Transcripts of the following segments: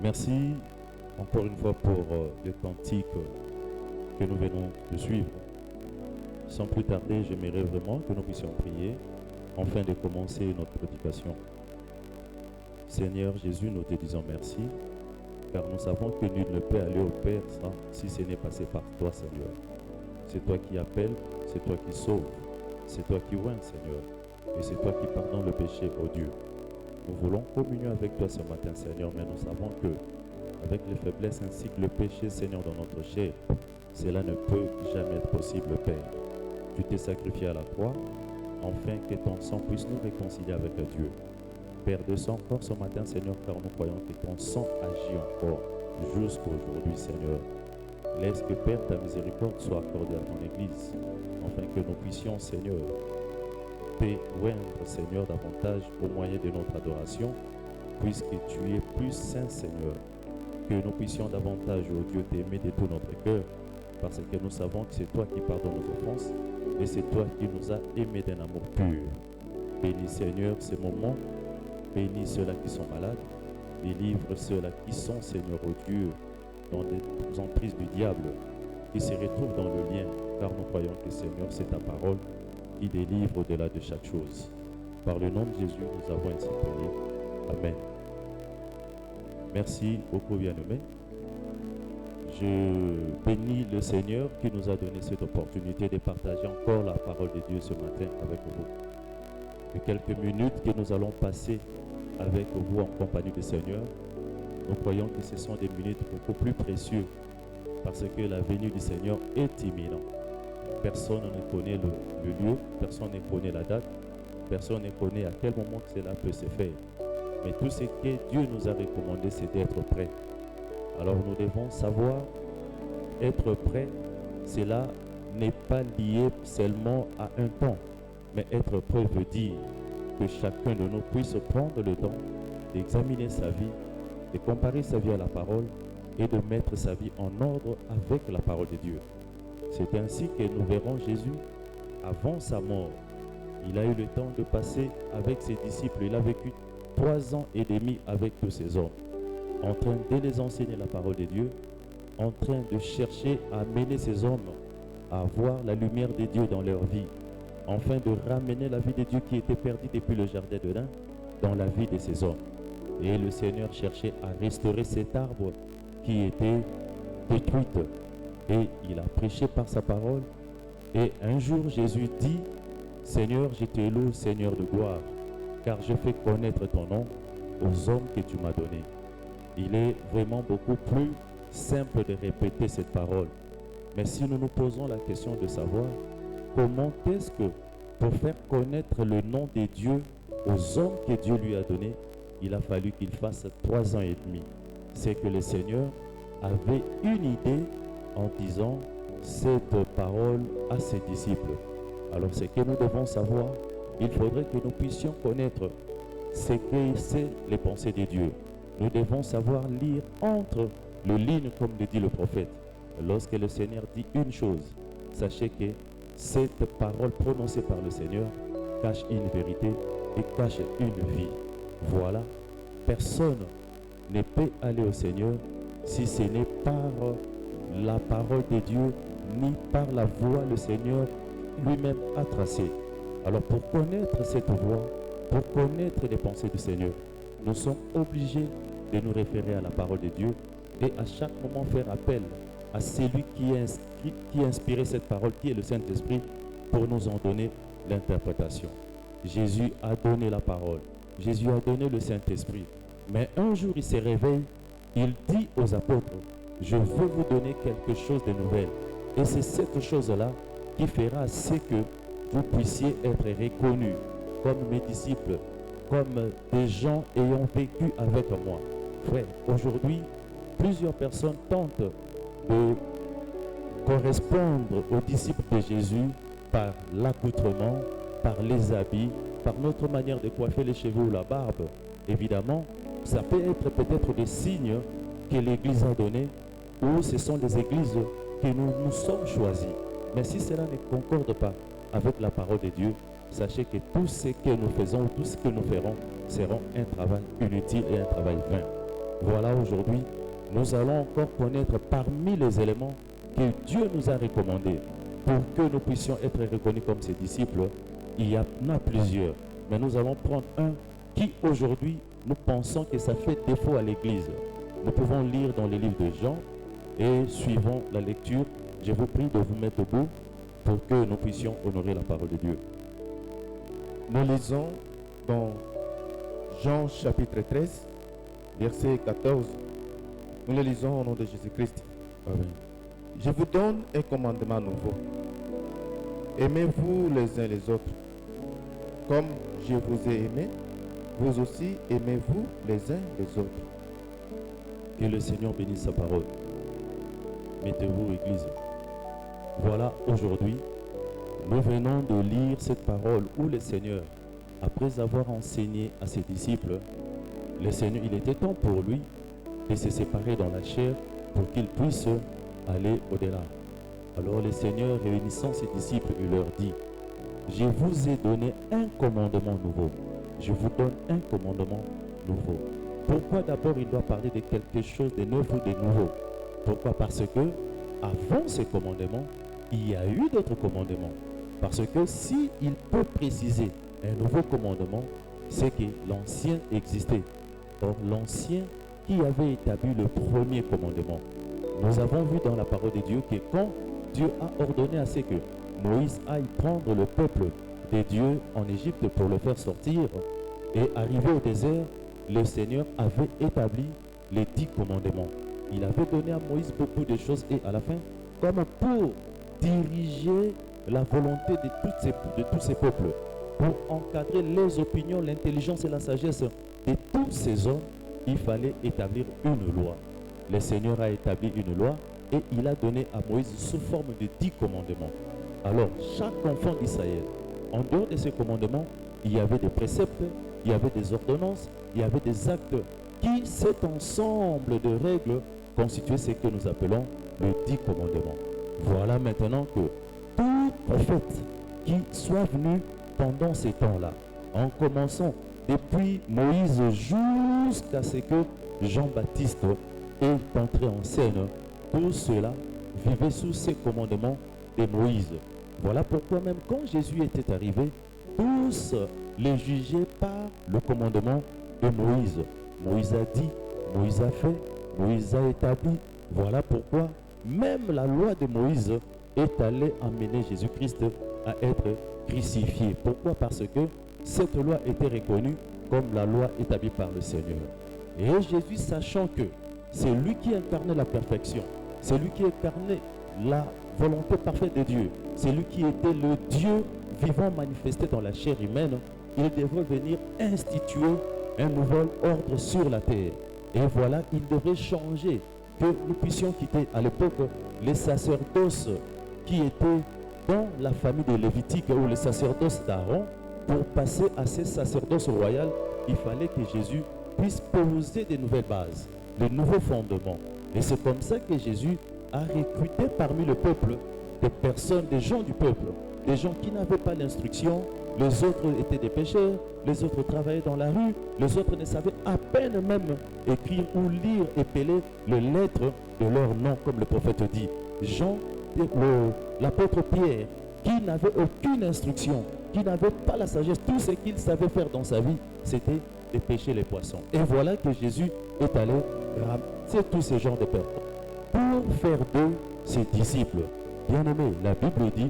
Merci encore une fois pour les cantiques que nous venons de suivre. Sans plus tarder, j'aimerais vraiment que nous puissions prier afin de commencer notre prédication. Seigneur Jésus, nous te disons merci, car nous savons que nul ne peut aller au Père si ce n'est passé par toi, Seigneur. C'est toi qui appelles, c'est toi qui sauves, c'est toi qui oins, Seigneur, et c'est toi qui pardonnes le péché, ô Dieu. Nous voulons communier avec toi ce matin, Seigneur, mais nous savons que, avec les faiblesses ainsi que le péché, Seigneur, dans notre chair, cela ne peut jamais être possible, Père. Tu t'es sacrifié à la croix, afin que ton sang puisse nous réconcilier avec Dieu. Père, descends encore ce matin, Seigneur, car nous croyons que ton sang agit encore jusqu'à aujourd'hui, Seigneur. Laisse que, Père, ta miséricorde soit accordée à ton Église, afin que nous puissions, Seigneur, t'oindre, Seigneur, davantage au moyen de notre adoration, puisque tu es plus saint, Seigneur, que nous puissions davantage, ô Dieu, t'aimer de tout notre cœur, parce que nous savons que c'est toi qui pardonnes nos offenses, et c'est toi qui nous as aimés d'un amour pur. Bénis, Seigneur, ces moments, bénis ceux-là qui sont malades, délivre ceux-là qui sont, Seigneur, ô Dieu, dans les emprises du diable, qui se retrouvent dans le lien, car nous croyons que, Seigneur, c'est ta parole qui délivre au-delà de chaque chose. Par le nom de Jésus, nous avons ainsi prié. Amen. Merci beaucoup, bien-aimés. Je bénis le Seigneur qui nous a donné cette opportunité de partager encore la parole de Dieu ce matin avec vous. Et quelques minutes que nous allons passer avec vous en compagnie du Seigneur, nous croyons que ce sont des minutes beaucoup plus précieuses parce que la venue du Seigneur est imminente. Personne ne connaît le lieu, personne ne connaît la date, personne ne connaît à quel moment cela peut se faire. Mais tout ce que Dieu nous a recommandé, c'est d'être prêt. Alors nous devons savoir, être prêt, cela n'est pas lié seulement à un temps, mais être prêt veut dire que chacun de nous puisse prendre le temps d'examiner sa vie, de comparer sa vie à la parole et de mettre sa vie en ordre avec la parole de Dieu. C'est ainsi que nous verrons Jésus avant sa mort. Il a eu le temps de passer avec ses disciples. Il a vécu 3 ans et demi avec tous ces hommes, en train de les enseigner la parole de Dieu, en train de chercher à amener ces hommes à voir la lumière de Dieu dans leur vie, afin de ramener la vie de Dieu qui était perdue depuis le jardin d'Éden dans la vie de ces hommes. Et le Seigneur cherchait à restaurer cet arbre qui était détruit. Et il a prêché par sa parole. Et un jour, Jésus dit, « Seigneur, je te loue, Seigneur de gloire, car je fais connaître ton nom aux hommes que tu m'as donnés. » Il est vraiment beaucoup plus simple de répéter cette parole. Mais si nous nous posons la question de savoir comment est-ce que, pour faire connaître le nom de Dieu aux hommes que Dieu lui a donnés, il a fallu qu'il fasse 3 ans et demi. C'est que le Seigneur avait une idée en disant cette parole à ses disciples. Alors ce que nous devons savoir, il faudrait que nous puissions connaître ce que c'est les pensées de Dieu. Nous devons savoir lire entre les lignes, comme le dit le prophète. Lorsque le Seigneur dit une chose, sachez que cette parole prononcée par le Seigneur cache une vérité et cache une vie. Voilà, personne ne peut aller au Seigneur si ce n'est par la parole de Dieu, ni par la voie le Seigneur lui-même a tracée. Alors pour connaître cette voie, pour connaître les pensées du Seigneur, nous sommes obligés de nous référer à la parole de Dieu et à chaque moment faire appel à celui qui a inspiré cette parole, qui est le Saint-Esprit, pour nous en donner l'interprétation. Jésus a donné la parole, Jésus a donné le Saint-Esprit, mais un jour il se réveille, il dit aux apôtres, je veux vous donner quelque chose de nouvel. Et c'est cette chose-là qui fera ce que vous puissiez être reconnus comme mes disciples, comme des gens ayant vécu avec moi. Frère, aujourd'hui, plusieurs personnes tentent de correspondre aux disciples de Jésus par l'accoutrement, par les habits, par notre manière de coiffer les cheveux ou la barbe. Évidemment, ça peut être peut-être des signes que l'Église a donnés, ou ce sont des églises que nous sommes choisis. Mais si cela ne concorde pas avec la parole de Dieu, sachez que tout ce que nous faisons, tout ce que nous ferons, sera un travail inutile et un travail vain. Voilà, aujourd'hui, nous allons encore connaître parmi les éléments que Dieu nous a recommandés pour que nous puissions être reconnus comme ses disciples. Il y en a plusieurs, mais nous allons prendre un qui aujourd'hui nous pensons que ça fait défaut à l'Église. Nous pouvons lire dans les livres de Jean et suivant la lecture, je vous prie de vous mettre debout pour que nous puissions honorer la parole de Dieu. Nous lisons dans Jean chapitre 13, verset 14. Nous le lisons au nom de Jésus-Christ. Amen. Je vous donne un commandement nouveau. Aimez-vous les uns les autres. Comme je vous ai aimé, vous aussi aimez-vous les uns les autres. Que le Seigneur bénisse sa parole. Mettez-vous, Église. Voilà, aujourd'hui, nous venons de lire cette parole où le Seigneur, après avoir enseigné à ses disciples, le Seigneur, il était temps pour lui de se séparer dans la chair pour qu'il puisse aller au-delà. Alors le Seigneur, réunissant ses disciples, il leur dit, je vous ai donné un commandement nouveau. Je vous donne un commandement nouveau. Pourquoi d'abord il doit parler de quelque chose de neuf ou de nouveau? Pourquoi? Parce que avant ce commandement, il y a eu d'autres commandements. Parce que si il peut préciser un nouveau commandement, c'est que l'ancien existait. Or, l'ancien qui avait établi le premier commandement. Nous avons vu dans la parole de Dieu que quand Dieu a ordonné à ce que Moïse aille prendre le peuple de Dieu en Égypte pour le faire sortir et arriver au désert, le Seigneur avait établi les 10 commandements. Il avait donné à Moïse beaucoup de choses et à la fin, comme pour diriger la volonté de tous ces peuples, pour encadrer les opinions, l'intelligence et la sagesse de tous ces hommes, il fallait établir une loi. Le Seigneur a établi une loi et il a donné à Moïse sous forme de 10 commandements. Alors, chaque enfant d'Israël, en dehors de ces commandements, il y avait des préceptes, il y avait des ordonnances, il y avait des actes qui, cet ensemble de règles, constituait ce que nous appelons le 10 commandements. Voilà maintenant que tout prophète qui soit venu pendant ces temps-là, en commençant depuis Moïse jusqu'à ce que Jean-Baptiste est entré en scène, tout cela vivait sous ces commandements de Moïse. Voilà pourquoi même quand Jésus était arrivé, tous les jugeaient par le commandement de Moïse. Moïse a dit, Moïse a fait, Moïse a établi. Voilà pourquoi même la loi de Moïse est allée amener Jésus-Christ à être crucifié. Pourquoi? Parce que cette loi était reconnue comme la loi établie par le Seigneur. Et Jésus, sachant que c'est lui qui incarnait la perfection, c'est lui qui incarnait la volonté parfaite de Dieu, c'est lui qui était le Dieu vivant manifesté dans la chair humaine, il devrait venir instituer un nouvel ordre sur la terre. Et voilà, il devrait changer, que nous puissions quitter à l'époque les sacerdoces qui étaient dans la famille de Lévitique ou les sacerdoces d'Aaron. Pour passer à ces sacerdoces royales, il fallait que Jésus puisse poser de nouvelles bases, de nouveaux fondements. Et c'est comme ça que Jésus a recruté parmi le peuple des personnes, des gens du peuple, des gens qui n'avaient pas l'instruction. Les autres étaient des pécheurs, les autres travaillaient dans la rue, les autres ne savaient à peine même écrire ou lire et peler les lettres de leur nom, comme le prophète dit. Jean, l'apôtre Pierre, qui n'avait aucune instruction, qui n'avait pas la sagesse, tout ce qu'il savait faire dans sa vie, c'était de pêcher les poissons. Et voilà que Jésus est allé ramasser tous ces genres de personnes pour faire d'eux ses disciples. Bien aimé, la Bible dit,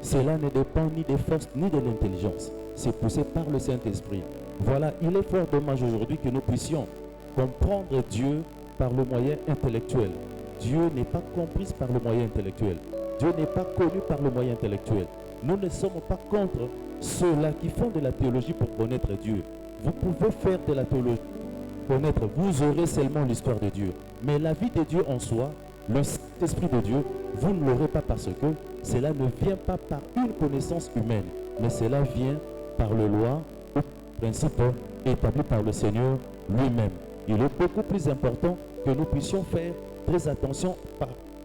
cela ne dépend ni des forces ni de l'intelligence. C'est poussé par le Saint-Esprit. Voilà, il est fort dommage aujourd'hui que nous puissions comprendre Dieu par le moyen intellectuel. Dieu n'est pas compris par le moyen intellectuel. Dieu n'est pas connu par le moyen intellectuel. Nous ne sommes pas contre ceux-là qui font de la théologie pour connaître Dieu. Vous pouvez faire de la théologie pour connaître, vous aurez seulement l'histoire de Dieu. Mais la vie de Dieu en soi, le Saint-Esprit de Dieu, vous ne l'aurez pas parce que cela ne vient pas par une connaissance humaine, mais cela vient par le loi ou principe établi par le Seigneur lui-même. Il est beaucoup plus important que nous puissions faire très attention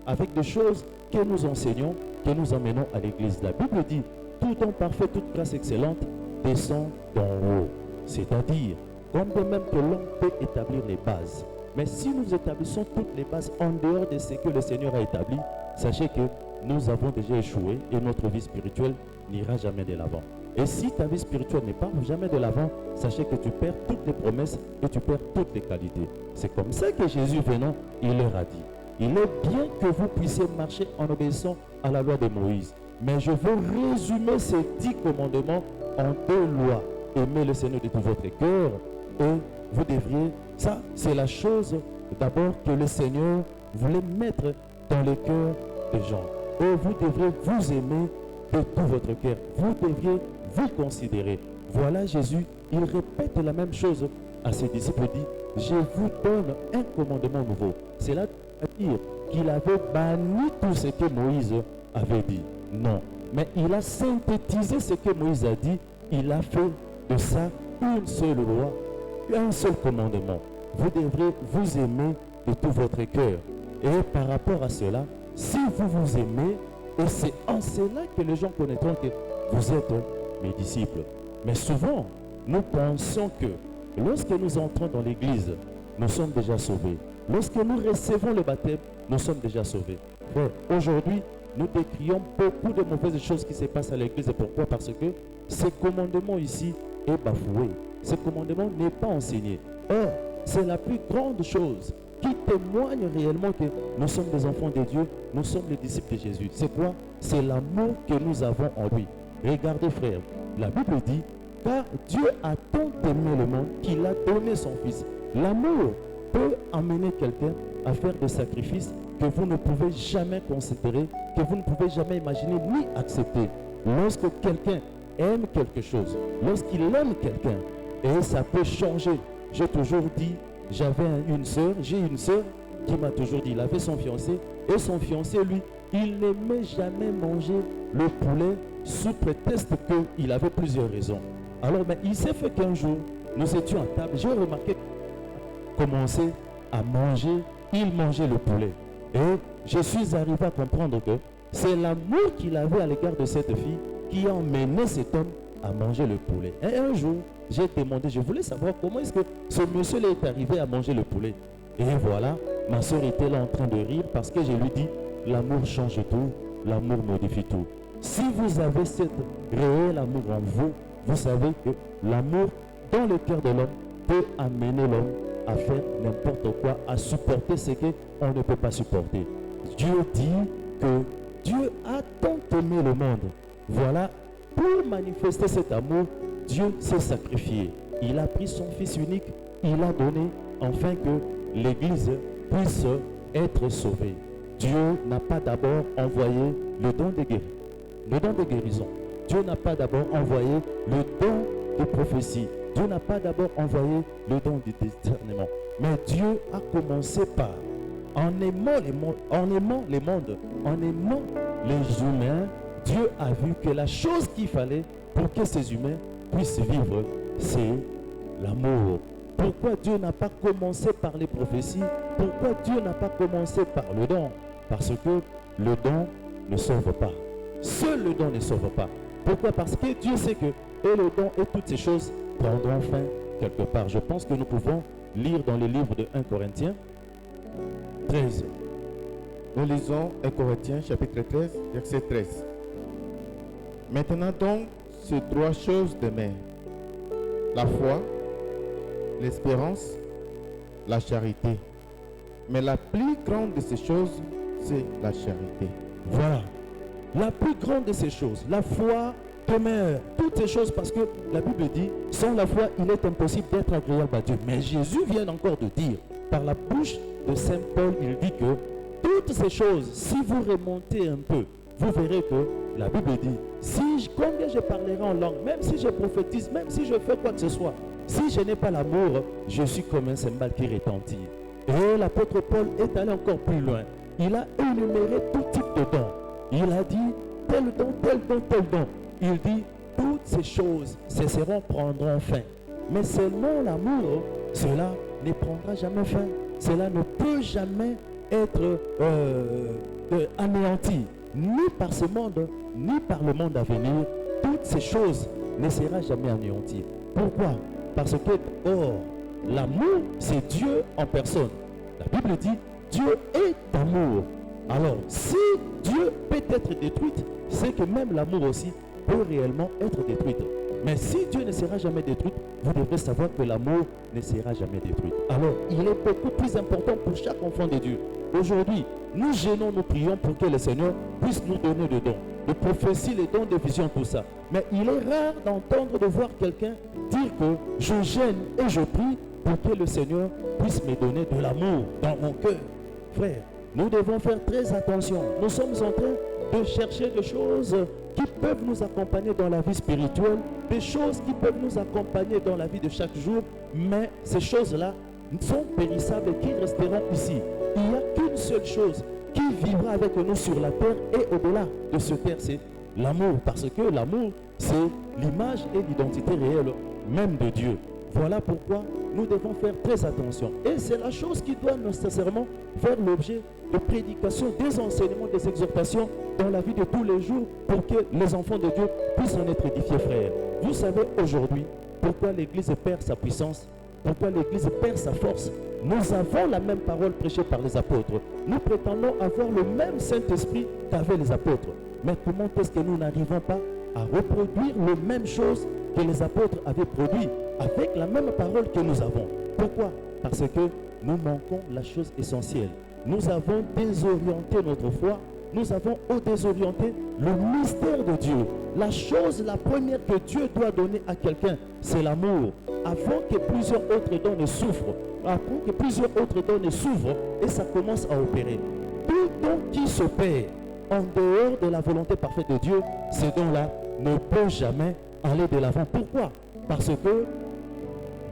avec des choses que nous enseignons, que nous emmenons à l'église. La Bible dit, tout don parfait, toute grâce excellente descend d'en haut. C'est-à-dire, comme de même que l'homme peut établir les bases, Mais si nous établissons toutes les bases en dehors de ce que le Seigneur a établi, sachez que nous avons déjà échoué et notre vie spirituelle n'ira jamais de l'avant. Et si ta vie spirituelle n'est pas jamais de l'avant, sachez que tu perds toutes les promesses et tu perds toutes les qualités. C'est comme ça que Jésus venant, il leur a dit, il est bien que vous puissiez marcher en obéissant à la loi de Moïse. Mais je veux résumer ces 10 commandements en 2 lois. Aimez le Seigneur de tout votre cœur et vous devriez, ça c'est la chose d'abord que le Seigneur voulait mettre dans le cœur des gens. Et vous devrez vous aimer de tout votre cœur. Vous devriez vous considérer. Voilà Jésus, il répète la même chose à ses disciples, dit, je vous donne un commandement nouveau. C'est là à dire qu'il avait banni tout ce que Moïse avait dit. Non. Mais il a synthétisé ce que Moïse a dit. Il a fait de ça une seule loi, un seul commandement. Vous devrez vous aimer de tout votre cœur. Et par rapport à cela, si vous vous aimez, et c'est en cela que les gens connaîtront que vous êtes mes disciples. Mais souvent, nous pensons que lorsque nous entrons dans l'église, nous sommes déjà sauvés. Lorsque nous recevons le baptême, nous sommes déjà sauvés. Frère, aujourd'hui, nous décrions beaucoup de mauvaises choses qui se passent à l'église. Pourquoi? Parce que ce commandement ici est bafoué. Ce commandement n'est pas enseigné. Or, c'est la plus grande chose qui témoigne réellement que nous sommes des enfants de Dieu, nous sommes les disciples de Jésus. C'est quoi? C'est l'amour que nous avons en lui. Regardez frère, la Bible dit, car Dieu a tant aimé le monde qu'il a donné son Fils. L'amour peut amener quelqu'un à faire des sacrifices que vous ne pouvez jamais considérer, que vous ne pouvez jamais imaginer ni accepter. Lorsque quelqu'un aime quelque chose, lorsqu'il aime quelqu'un, et ça peut changer. J'ai toujours dit, j'ai une sœur qui m'a toujours dit, il avait son fiancé, et son fiancé, lui, il n'aimait jamais manger le poulet sous prétexte qu'il avait plusieurs raisons. Alors, mais il s'est fait qu'un jour, nous étions à table, j'ai remarqué commencer à manger, il mangeait le poulet. Et je suis arrivé à comprendre que c'est l'amour qu'il avait à l'égard de cette fille qui a emmené cet homme à manger le poulet. Et un jour, j'ai demandé, je voulais savoir comment est-ce que ce monsieur est arrivé à manger le poulet. Et voilà, ma soeur était là en train de rire parce que je lui dis, l'amour change tout, l'amour modifie tout. Si vous avez cet réel amour en vous, vous savez que l'amour dans le cœur de l'homme peut amener l'homme à faire n'importe quoi, à supporter ce qu'on ne peut pas supporter. Dieu dit que Dieu a tant aimé le monde. Voilà, pour manifester cet amour, Dieu s'est sacrifié. Il a pris son Fils unique, il a donné afin que l'Église puisse être sauvée. Dieu n'a pas d'abord envoyé le don de guérison. Dieu n'a pas d'abord envoyé le don de prophétie. Dieu n'a pas d'abord envoyé le don du discernement. Mais Dieu a commencé par, en aimant les mondes, en aimant les humains, Dieu a vu que la chose qu'il fallait pour que ces humains puissent vivre, c'est l'amour. Pourquoi Dieu n'a pas commencé par les prophéties? Pourquoi Dieu n'a pas commencé par le don? Parce que le don ne sauve pas. Seul le don ne sauve pas. Pourquoi? Parce que Dieu sait que et le don et toutes ces choses prendront fin quelque part. Je pense que nous pouvons lire dans le livre de 1 Corinthiens 13. Nous lisons 1 Corinthiens chapitre 13, verset 13. Maintenant donc, ces 3 choses demeurent. La foi, l'espérance, la charité. Mais la plus grande de ces choses, c'est la charité. Voilà. La plus grande de ces choses, la foi demeure. Toutes ces choses, parce que la Bible dit, sans la foi, il est impossible d'être agréable à Dieu. Mais Jésus vient encore de dire, par la bouche de Saint Paul, il dit que toutes ces choses, si vous remontez un peu, vous verrez que la Bible dit, combien je parlerai en langue, même si je prophétise, même si je fais quoi que ce soit, si je n'ai pas l'amour, je suis comme un cymbale qui retentit. Et l'apôtre Paul est allé encore plus loin. Il a énuméré tout type de dons. Il a dit, tel don, tel don, tel don. Il dit, toutes ces choses cesseront, prendront fin. Mais seulement l'amour, cela ne prendra jamais fin. Cela ne peut jamais être anéanti, ni par ce monde, ni par le monde à venir. Toutes ces choses ne seront jamais anéanties. Pourquoi? Parce que, l'amour, c'est Dieu en personne. La Bible dit, Dieu est amour. Alors, si Dieu peut être détruit, c'est que même l'amour aussi peut réellement être détruit. Mais si Dieu ne sera jamais détruit, vous devrez savoir que l'amour ne sera jamais détruit. Alors, il est beaucoup plus important pour chaque enfant de Dieu. Aujourd'hui, nous gênons, nous prions pour que le Seigneur puisse nous donner des dons, de prophétie, les dons de vision, tout ça. Mais il est rare d'entendre, de voir quelqu'un dire que je gêne et je prie pour que le Seigneur puisse me donner de l'amour dans mon cœur. Frère, nous devons faire très attention. Nous sommes en train de chercher des choses qui peuvent nous accompagner dans la vie spirituelle, des choses qui peuvent nous accompagner dans la vie de chaque jour, mais ces choses-là sont périssables et qui resteront ici. Il n'y a qu'une seule chose qui vivra avec nous sur la terre et au-delà de ce terre, c'est l'amour, parce que l'amour, c'est l'image et l'identité réelle même de Dieu. Voilà pourquoi nous devons faire très attention. Et c'est la chose qui doit nécessairement faire l'objet de prédications, des enseignements, des exhortations dans la vie de tous les jours pour que les enfants de Dieu puissent en être édifiés, frères. Vous savez aujourd'hui pourquoi l'Église perd sa puissance, pourquoi l'Église perd sa force. Nous avons la même parole prêchée par les apôtres. Nous prétendons avoir le même Saint-Esprit qu'avaient les apôtres. Mais comment est-ce que nous n'arrivons pas à reproduire les mêmes choses que les apôtres avaient produites avec la même parole que nous avons? Pourquoi? Parce que nous manquons la chose essentielle. Nous avons désorienté notre foi. Nous avons désorienté le mystère de Dieu. La chose, la première que Dieu doit donner à quelqu'un, c'est l'amour. Avant que plusieurs autres dons ne souffrent, avant que plusieurs autres dons ne s'ouvrent, et ça commence à opérer. Tout don qui se perd en dehors de la volonté parfaite de Dieu, ces dons-là ne peut jamais aller de l'avant. Pourquoi? Parce que,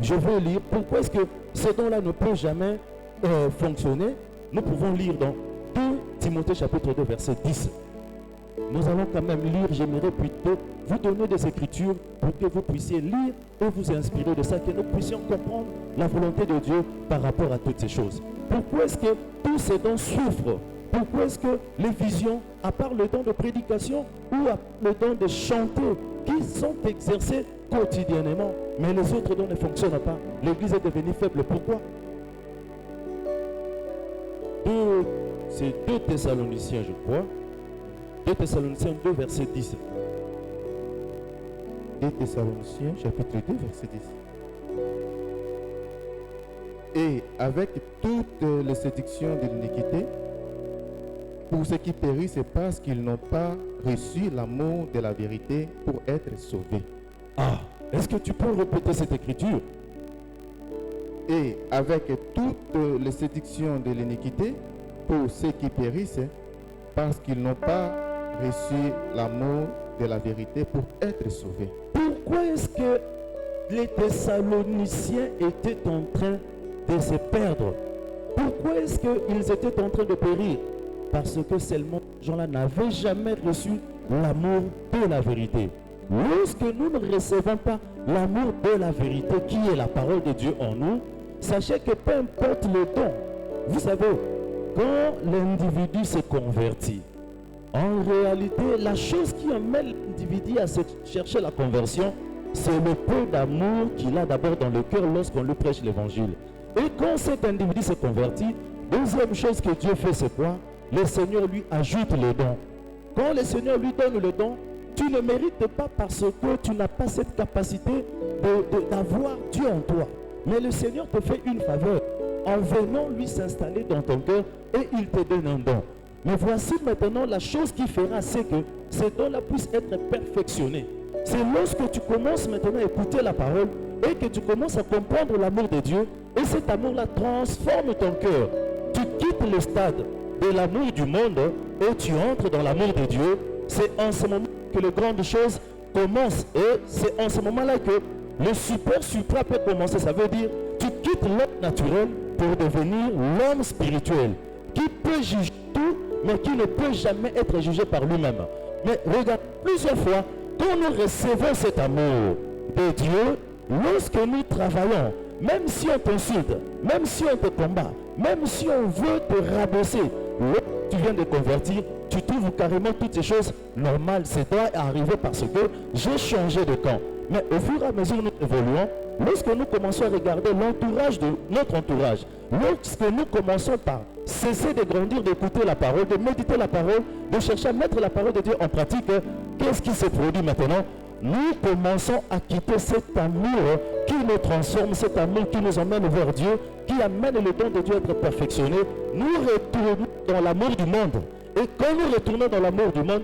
je vais lire, pourquoi est-ce que ces dons-là ne peuvent jamais fonctionner? Nous pouvons lire dans 2 Timothée chapitre 2 verset 10. Nous allons quand même lire, j'aimerais plutôt vous donner des écritures pour que vous puissiez lire et vous inspirer de ça, que nous puissions comprendre la volonté de Dieu par rapport à toutes ces choses. Pourquoi est-ce que tous ces dons souffrent? Pourquoi est-ce que les visions, à part le don de prédication ou le don de chanter, qui sont exercés quotidiennement, mais les autres dons ne fonctionnent pas? L'Église est devenue faible. Pourquoi? C'est 2 Thessaloniciens, je crois. 2 Thessaloniciens 2, verset 10. 2 Thessaloniciens, chapitre 2, verset 10. Et avec toutes les séductions de l'iniquité, pour ceux qui périssent, c'est parce qu'ils n'ont pas reçu l'amour de la vérité pour être sauvés. Ah, est-ce que tu peux répéter cette écriture? Et avec toutes les séductions de l'iniquité, pour ceux qui périssent, parce qu'ils n'ont pas reçu l'amour de la vérité pour être sauvés. Pourquoi est-ce que les Thessaloniciens étaient en train de se perdre? Pourquoi est-ce qu'ils étaient en train de périr? Parce que seulement ces gens-là n'avaient jamais reçu l'amour de la vérité. Lorsque nous ne recevons pas l'amour de la vérité, qui est la parole de Dieu en nous, sachez que peu importe le don, vous savez, quand l'individu se convertit, en réalité, la chose qui amène l'individu à chercher la conversion, c'est le peu d'amour qu'il a d'abord dans le cœur lorsqu'on lui prêche l'évangile. Et quand cet individu se convertit, deuxième chose que Dieu fait, c'est quoi? Le Seigneur lui ajoute le don. Quand le Seigneur lui donne le don, tu ne mérites pas parce que tu n'as pas cette capacité d'avoir Dieu en toi. Mais le Seigneur te fait une faveur en venant lui s'installer dans ton cœur et il te donne un don. Mais voici maintenant la chose qui fera, c'est que ces dons-là puissent être perfectionnés. C'est lorsque tu commences maintenant à écouter la parole et que tu commences à comprendre l'amour de Dieu, et cet amour-là transforme ton cœur. Tu quittes le stade de l'amour du monde et tu entres dans l'amour de Dieu. C'est en ce moment que les grandes choses commencent, et c'est en ce moment-là que le super supra peut commencer. Ça veut dire tu quittes l'homme naturel pour devenir l'homme spirituel qui peut juger tout mais qui ne peut jamais être jugé par lui-même. Mais regarde, plusieurs fois quand nous recevons cet amour de Dieu, lorsque nous travaillons, même si on t'insulte, même si on te combat, même si on veut te rabaisser, lorsque tu viens de convertir, tu trouves carrément toutes ces choses normales. C'est doit arriver parce que j'ai changé de camp. Mais au fur et à mesure que nous évoluons, lorsque nous commençons à regarder l'entourage de notre entourage, lorsque nous commençons par cesser de grandir, d'écouter la parole, de méditer la parole, de chercher à mettre la parole de Dieu en pratique, qu'est-ce qui se produit maintenant? Nous commençons à quitter cet amour qui nous transforme, cet amour qui nous emmène vers Dieu, qui amène le don de Dieu à être perfectionné. Nous retournons dans l'amour du monde. Et quand nous retournons dans l'amour du monde,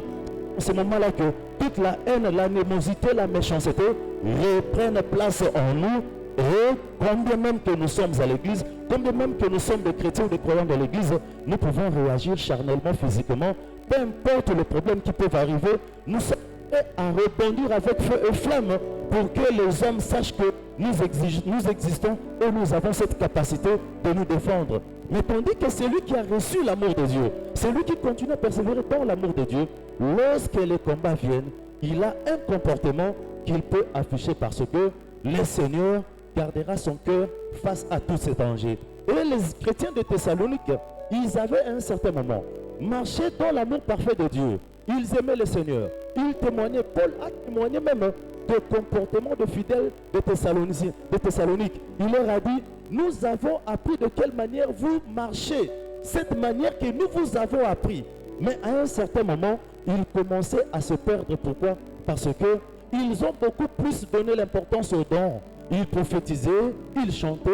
c'est ce moment-là que toute la haine, l'animosité, la méchanceté reprennent place en nous. Et combien même que nous sommes à l'église, combien même que nous sommes des chrétiens ou des croyants de l'église, nous pouvons réagir charnellement, physiquement, peu importe les problèmes qui peuvent arriver, nous sommes prêts à rebondir avec feu et flamme pour que les hommes sachent que nous existons et nous avons cette capacité de nous défendre. Mais tandis que celui qui a reçu l'amour de Dieu, celui qui continue à persévérer dans l'amour de Dieu, lorsque les combats viennent, il a un comportement qu'il peut afficher parce que le Seigneur gardera son cœur face à tous ces dangers. Et les chrétiens de Thessalonique, ils avaient à un certain moment marché dans l'amour parfait de Dieu. Ils aimaient le Seigneur. Ils témoignaient, Paul a témoigné même de comportement de fidèles de Thessalonique. Il leur a dit, nous avons appris de quelle manière vous marchez. Cette manière que nous vous avons appris. Mais à un certain moment, ils commençaient à se perdre. Pourquoi? Parce que ils ont beaucoup plus donné l'importance aux dons. Ils prophétisaient, ils chantaient,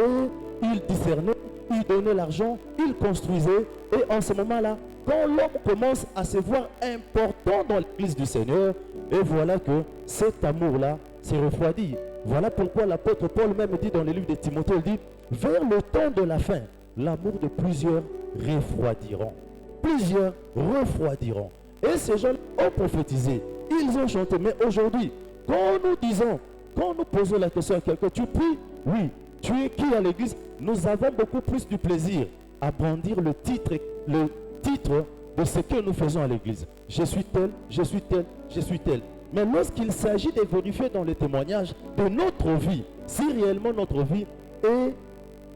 ils discernaient, ils donnaient l'argent, ils construisaient. Et en ce moment-là, quand l'homme commence à se voir important dans l'église du Seigneur, et voilà que cet amour-là s'est refroidi. Voilà pourquoi l'apôtre Paul même dit dans le livre de Timothée, il dit, vers le temps de la fin, l'amour de plusieurs refroidiront. Plusieurs refroidiront. Et ces gens ont prophétisé, ils ont chanté. Mais aujourd'hui, quand nous disons, quand nous posons la question à quelqu'un, tu pries? Oui. Tu es qui à l'église? Nous avons beaucoup plus du plaisir à brandir le titre de ce que nous faisons à l'église. Je suis tel, je suis tel, je suis tel. Mais lorsqu'il s'agit de vérifier dans les témoignages de notre vie, si réellement notre vie est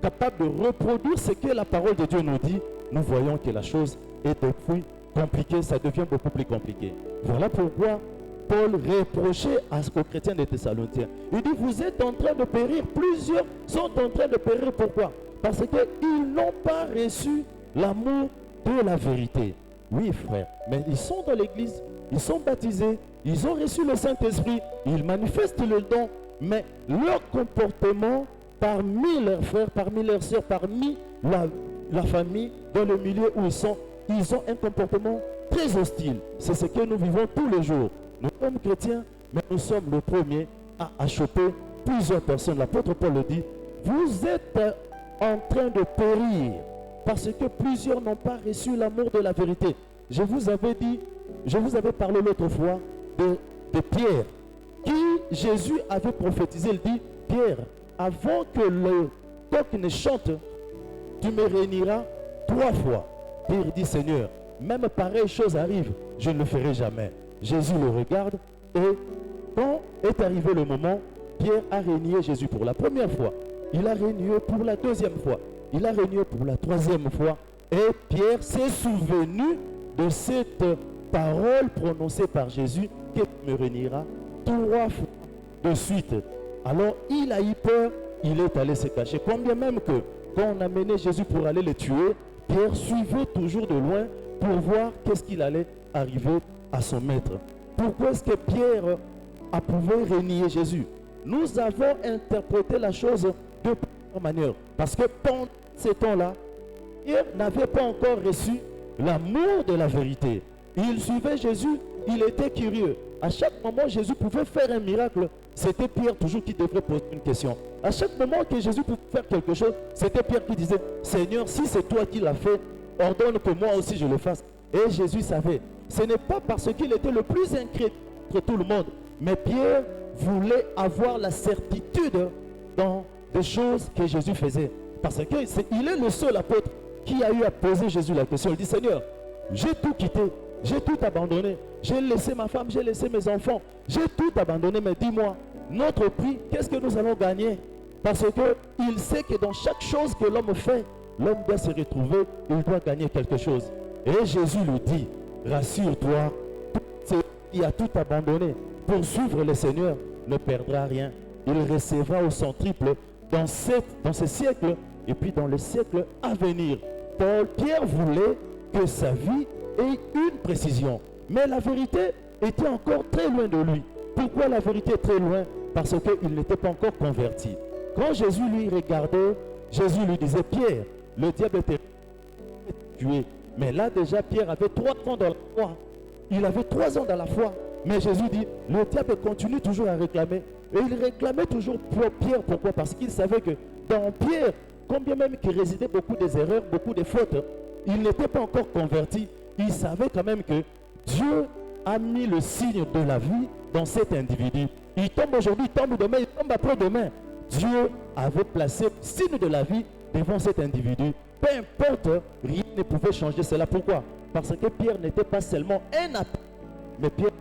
capable de reproduire ce que la parole de Dieu nous dit, nous voyons que la chose est depuis compliquée, ça devient beaucoup plus compliqué. Voilà pourquoi Paul reprochait aux chrétiens de Thessaloniciens. Il dit, vous êtes en train de périr, plusieurs sont en train de périr. Pourquoi? Parce qu'ils n'ont pas reçu l'amour de la vérité. Oui, frère, mais ils sont dans l'église, ils sont baptisés, ils ont reçu le Saint-Esprit, ils manifestent le don, mais leur comportement parmi leurs frères, parmi leurs sœurs, parmi la famille, dans le milieu où ils ont un comportement très hostile. C'est ce que nous vivons tous les jours. Nous sommes chrétiens, mais nous sommes les premiers à choper plusieurs personnes. L'apôtre Paul le dit, vous êtes en train de périr parce que plusieurs n'ont pas reçu l'amour de la vérité. Je vous avais parlé l'autre fois de Pierre, qui Jésus avait prophétisé. Il dit, Pierre, avant que le coq ne chante, tu me réuniras 3 fois. Pierre dit, Seigneur, même pareille chose arrive, je ne le ferai jamais. Jésus le regarde et quand est arrivé le moment, Pierre a renié Jésus pour la première fois. Il a renié pour la deuxième fois. Il a renié pour la troisième fois. Et Pierre s'est souvenu de cette parole prononcée par Jésus, qu'il me reniera 3 fois de suite. Alors il a eu peur, il est allé se cacher. Combien même que quand on a mené Jésus pour aller le tuer, Pierre suivait toujours de loin pour voir qu'est-ce qu'il allait arriver à son maître. Pourquoi est-ce que Pierre a pu renier Jésus? Nous avons interprété la chose de plusieurs manières. Parce que pendant ces temps-là, Pierre n'avait pas encore reçu l'amour de la vérité. Il suivait Jésus, il était curieux. À chaque moment, Jésus pouvait faire un miracle. C'était Pierre toujours qui devrait poser une question. À chaque moment que Jésus pouvait faire quelque chose, c'était Pierre qui disait, Seigneur, si c'est toi qui l'as fait, ordonne que moi aussi je le fasse. Et Jésus savait. Ce n'est pas parce qu'il était le plus incrédule entre tout le monde, mais Pierre voulait avoir la certitude dans des choses que Jésus faisait. Parce qu'il est le seul apôtre qui a eu à poser Jésus la question. Il dit, Seigneur, j'ai tout quitté, j'ai tout abandonné, j'ai laissé ma femme, j'ai laissé mes enfants, j'ai tout abandonné, mais dis-moi, notre prix, qu'est-ce que nous allons gagner? Parce qu'il sait que dans chaque chose que l'homme fait, l'homme doit se retrouver, il doit gagner quelque chose. Et Jésus lui dit, rassure-toi, celui qui a tout abandonné pour suivre le Seigneur ne perdra rien. il recevra au centuple dans ce siècle et puis dans le siècle à venir. Pierre voulait que sa vie ait une précision. Mais la vérité était encore très loin de lui. Pourquoi la vérité est très loin? Parce qu'il n'était pas encore converti. Quand Jésus lui regardait, Jésus lui disait, Pierre, le diable était tué. Mais là déjà, Pierre avait 3 ans dans la foi. Il avait 3 ans dans la foi. Mais Jésus dit, le diable continue toujours à réclamer. Et il réclamait toujours pour Pierre. Pourquoi? Parce qu'il savait que dans Pierre, combien même qu'il résidait beaucoup des erreurs, beaucoup de fautes, il n'était pas encore converti. Il savait quand même que Dieu a mis le signe de la vie dans cet individu. Il tombe aujourd'hui, il tombe demain, il tombe après-demain. Dieu avait placé le signe de la vie devant cet individu. Peu importe, rien ne pouvait changer cela. Pourquoi? Parce que Pierre n'était pas seulement un appel, mais Pierre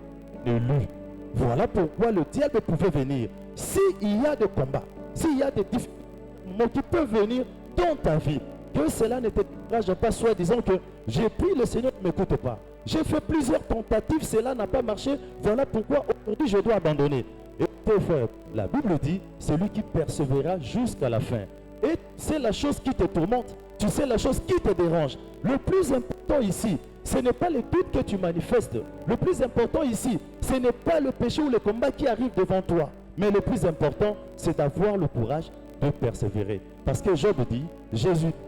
était élu. Voilà pourquoi le diable pouvait venir. S'il y a des combats, s'il y a des difficultés qui peuvent venir dans ta vie, que cela ne te décourage pas, soit disant que j'ai pris le Seigneur ne m'écoute pas. J'ai fait plusieurs tentatives, cela n'a pas marché. Voilà pourquoi aujourd'hui je dois abandonner. Et frère, la Bible dit, celui qui persévérera jusqu'à la fin. Et c'est la chose qui te tourmente, tu sais la chose qui te dérange. Le plus important ici, ce n'est pas le doute que tu manifestes. Le plus important ici, ce n'est pas le péché ou le combat qui arrive devant toi. Mais le plus important, c'est d'avoir le courage de persévérer. Parce que Job dit,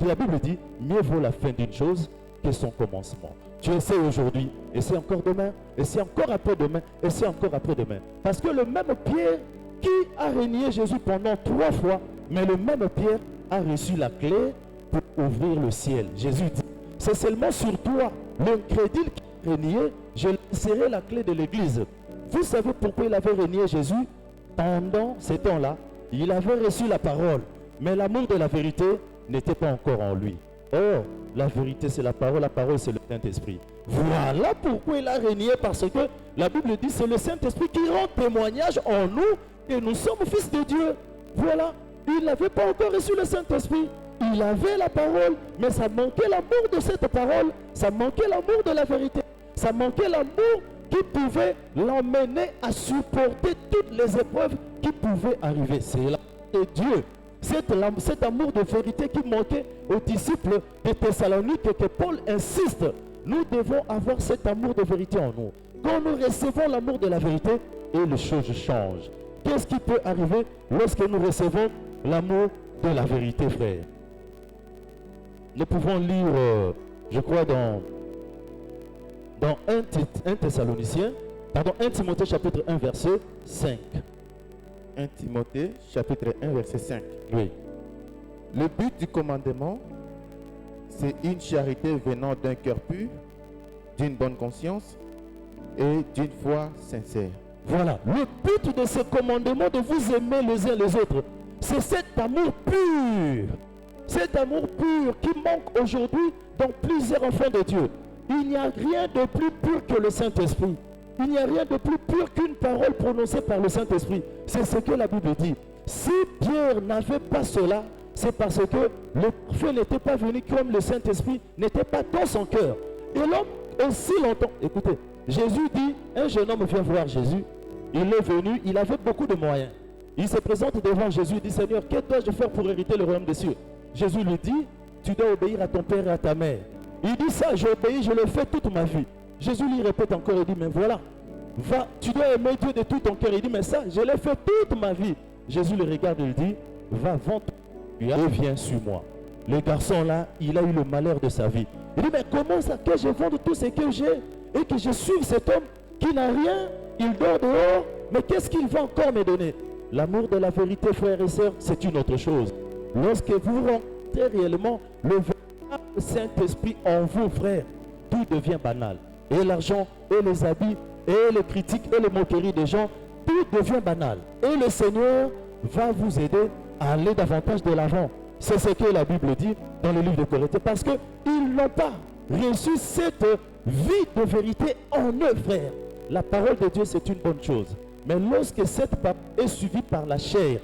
la Bible dit, mieux vaut la fin d'une chose que son commencement. Tu essaies aujourd'hui, et c'est encore demain, et c'est encore après-demain, et c'est encore après-demain. Parce que le même Pierre qui a régné Jésus pendant 3 fois, mais le même Pierre a reçu la clé pour ouvrir le ciel. Jésus dit, c'est seulement sur toi, l'incrédule qui a régné, je laisserai la clé de l'église. Vous savez pourquoi il avait régné Jésus? Pendant ces temps-là, il avait reçu la parole, mais l'amour de la vérité n'était pas encore en lui. Or, la vérité c'est la parole c'est le Saint-Esprit. Voilà pourquoi il a régné, parce que la Bible dit c'est le Saint-Esprit qui rend témoignage en nous que nous sommes fils de Dieu. Voilà, il n'avait pas encore reçu le Saint-Esprit. Il avait la parole, mais ça manquait l'amour de cette parole, ça manquait l'amour de la vérité, ça manquait l'amour qui pouvait l'emmener à supporter toutes les épreuves qui pouvaient arriver. C'est l'amour de Dieu. Cet amour de vérité qui manquait aux disciples de Thessalonique et que Paul insiste. Nous devons avoir cet amour de vérité en nous. Quand nous recevons l'amour de la vérité, et les choses changent. Qu'est-ce qui peut arriver lorsque nous recevons l'amour de la vérité, frère? Nous pouvons lire, je crois, dans 1 Timothée chapitre 1 verset 5. 1 Timothée chapitre 1 verset 5. Oui. Le but du commandement, c'est une charité venant d'un cœur pur, d'une bonne conscience et d'une foi sincère. Voilà. Le but de ce commandement de vous aimer les uns les autres, c'est cet amour pur. Cet amour pur qui manque aujourd'hui dans plusieurs enfants de Dieu. Il n'y a rien de plus pur que le Saint-Esprit. Il n'y a rien de plus pur qu'une parole prononcée par le Saint-Esprit. C'est ce que la Bible dit. Si Pierre n'avait pas cela, c'est parce que le feu n'était pas venu comme le Saint-Esprit n'était pas dans son cœur. Et l'homme aussi longtemps. Écoutez, Jésus dit, un jeune homme vient voir Jésus. Il est venu, il avait beaucoup de moyens. Il se présente devant Jésus, il dit, Seigneur, que dois-je faire pour hériter le royaume des cieux? Jésus lui dit, tu dois obéir à ton père et à ta mère. Il dit ça, j'obéis, je le fais toute ma vie. Jésus lui répète encore, il dit, mais voilà, va, tu dois aimer Dieu de tout ton cœur. Il dit, mais ça, je l'ai fait toute ma vie. Jésus le regarde et il dit, va, vends et viens sur moi. Le garçon là, il a eu le malheur de sa vie. Il dit, mais comment ça que je vende tout ce que j'ai et que je suive cet homme qui n'a rien, il dort dehors, mais qu'est-ce qu'il va encore me donner? L'amour de la vérité, frères et sœurs, c'est une autre chose. Lorsque vous rencontrez réellement le véritable Saint-Esprit en vous, frères, tout devient banal. Et l'argent, et les habits, et les critiques, et les moqueries des gens, tout devient banal. Et le Seigneur va vous aider à aller davantage de l'avant. C'est ce que la Bible dit dans le livre de Corinthiens, parce qu'ils n'ont pas reçu cette vie de vérité en eux, frères. La parole de Dieu, c'est une bonne chose. Mais lorsque cette parole est suivie par la chair,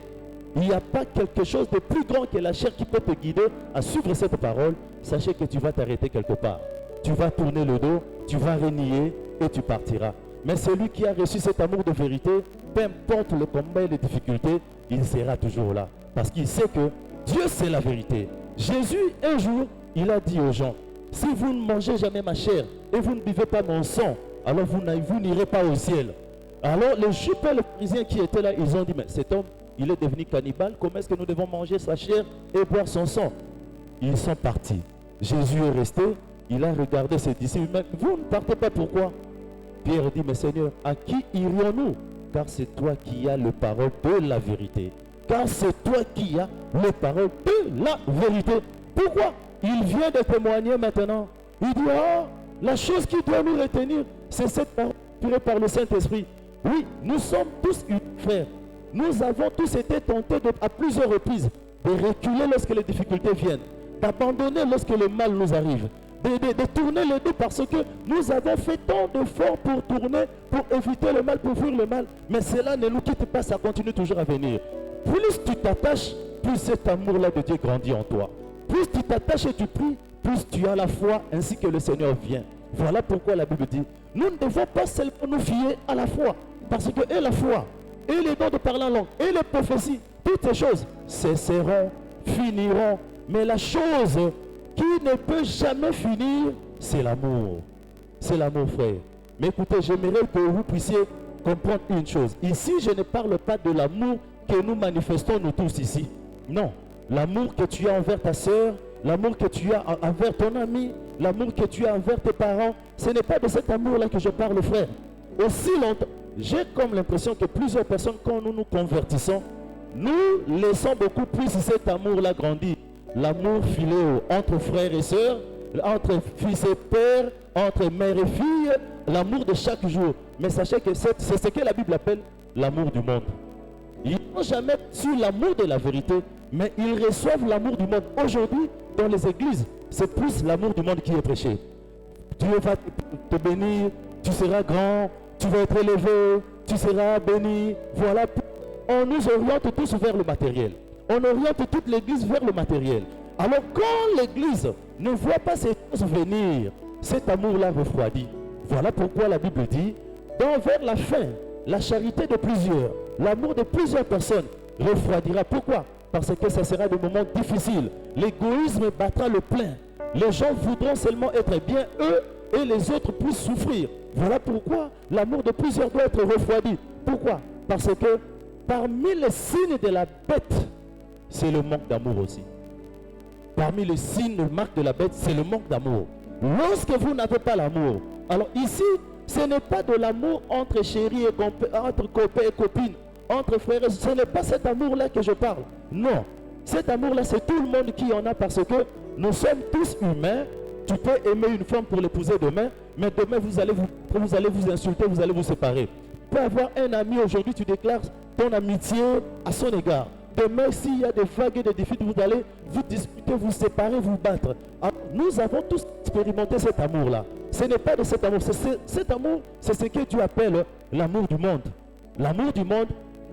il n'y a pas quelque chose de plus grand que la chair qui peut te guider à suivre cette parole. Sachez que tu vas t'arrêter quelque part. Tu vas tourner le dos, tu vas renier et tu partiras. Mais celui qui a reçu cet amour de vérité, peu importe le combat et les difficultés, il sera toujours là. Parce qu'il sait que Dieu, c'est la vérité. Jésus, un jour, il a dit aux gens, si vous ne mangez jamais ma chair et vous ne buvez pas mon sang, alors vous n'irez pas au ciel. Alors les Juifs et les pharisiens qui étaient là, ils ont dit, mais cet homme, il est devenu cannibale, comment est-ce que nous devons manger sa chair et boire son sang? Ils sont partis. Jésus est resté, il a regardé ses disciples, mais vous ne partez pas, pourquoi? Pierre dit, mais Seigneur, à qui irions-nous? Car c'est toi qui as le parole de la vérité. Car c'est toi qui as le parole de la vérité. Pourquoi? Il vient de témoigner maintenant. Il dit, ah, la chose qui doit nous retenir, c'est cette parole inspirée par le Saint-Esprit. Oui, nous sommes tous frères. Nous avons tous été tentés à plusieurs reprises de reculer lorsque les difficultés viennent, d'abandonner lorsque le mal nous arrive, de tourner le dos parce que nous avons fait tant d'efforts pour tourner, pour éviter le mal, pour fuir le mal. Mais cela ne nous quitte pas, ça continue toujours à venir. Plus tu t'attaches, plus cet amour-là de Dieu grandit en toi. Plus tu t'attaches et tu pries, plus tu as la foi ainsi que le Seigneur vient. Voilà pourquoi la Bible dit, nous ne devons pas seulement nous fier à la foi. Parce que et la foi, et les dons de parler en langue, et les prophéties, toutes ces choses cesseront, finiront. Mais la chose qui ne peut jamais finir, c'est l'amour. C'est l'amour, frère. Mais écoutez, j'aimerais que vous puissiez comprendre une chose. Ici, je ne parle pas de l'amour que nous manifestons nous tous ici. Non. L'amour que tu as envers ta soeur, l'amour que tu as envers ton ami, l'amour que tu as envers tes parents, ce n'est pas de cet amour-là que je parle, frère. Aussi longtemps, j'ai comme l'impression que plusieurs personnes, quand nous nous convertissons, nous laissons beaucoup plus cet amour-là grandir. L'amour filéo entre frères et sœurs, entre fils et pères, entre mère et fille, l'amour de chaque jour. Mais sachez que c'est ce que la Bible appelle l'amour du monde. Ils n'ont jamais su l'amour de la vérité, mais ils reçoivent l'amour du monde. Aujourd'hui, dans les églises, c'est plus l'amour du monde qui est prêché. Dieu va te bénir, tu seras grand, tu vas être élevé, tu seras béni. Voilà. On nous oriente tous vers le matériel. On oriente toute l'église vers le matériel. Alors quand l'église ne voit pas ces choses venir, cet amour-là refroidit. Voilà pourquoi la Bible dit, vers la fin, la charité de plusieurs, l'amour de plusieurs personnes refroidira. Pourquoi? Parce que ça sera des moments difficiles. L'égoïsme battra le plein. Les gens voudront seulement être bien, eux, et les autres puissent souffrir. Voilà pourquoi l'amour de plusieurs doit être refroidi. Pourquoi? Parce que parmi les signes de la bête, c'est le manque d'amour aussi. Parmi les signes, de marque de la bête, c'est le manque d'amour. Lorsque vous n'avez pas l'amour, alors ici, ce n'est pas de l'amour entre chéris et entre copains et copines, entre frères et sœurs. Ce n'est pas cet amour-là que je parle. Non. Cet amour-là, c'est tout le monde qui en a parce que nous sommes tous humains. Tu peux aimer une femme pour l'épouser demain, mais demain vous allez vous insulter, vous allez vous séparer. Tu peux avoir un ami aujourd'hui, tu déclares ton amitié à son égard. Demain, s'il y a des vagues et des défis, vous allez vous disputer, vous séparer, vous battre. Alors, nous avons tous expérimenté cet amour-là. Ce n'est pas de cet amour. Cet amour, c'est ce que Dieu appelle l'amour du monde. L'amour du monde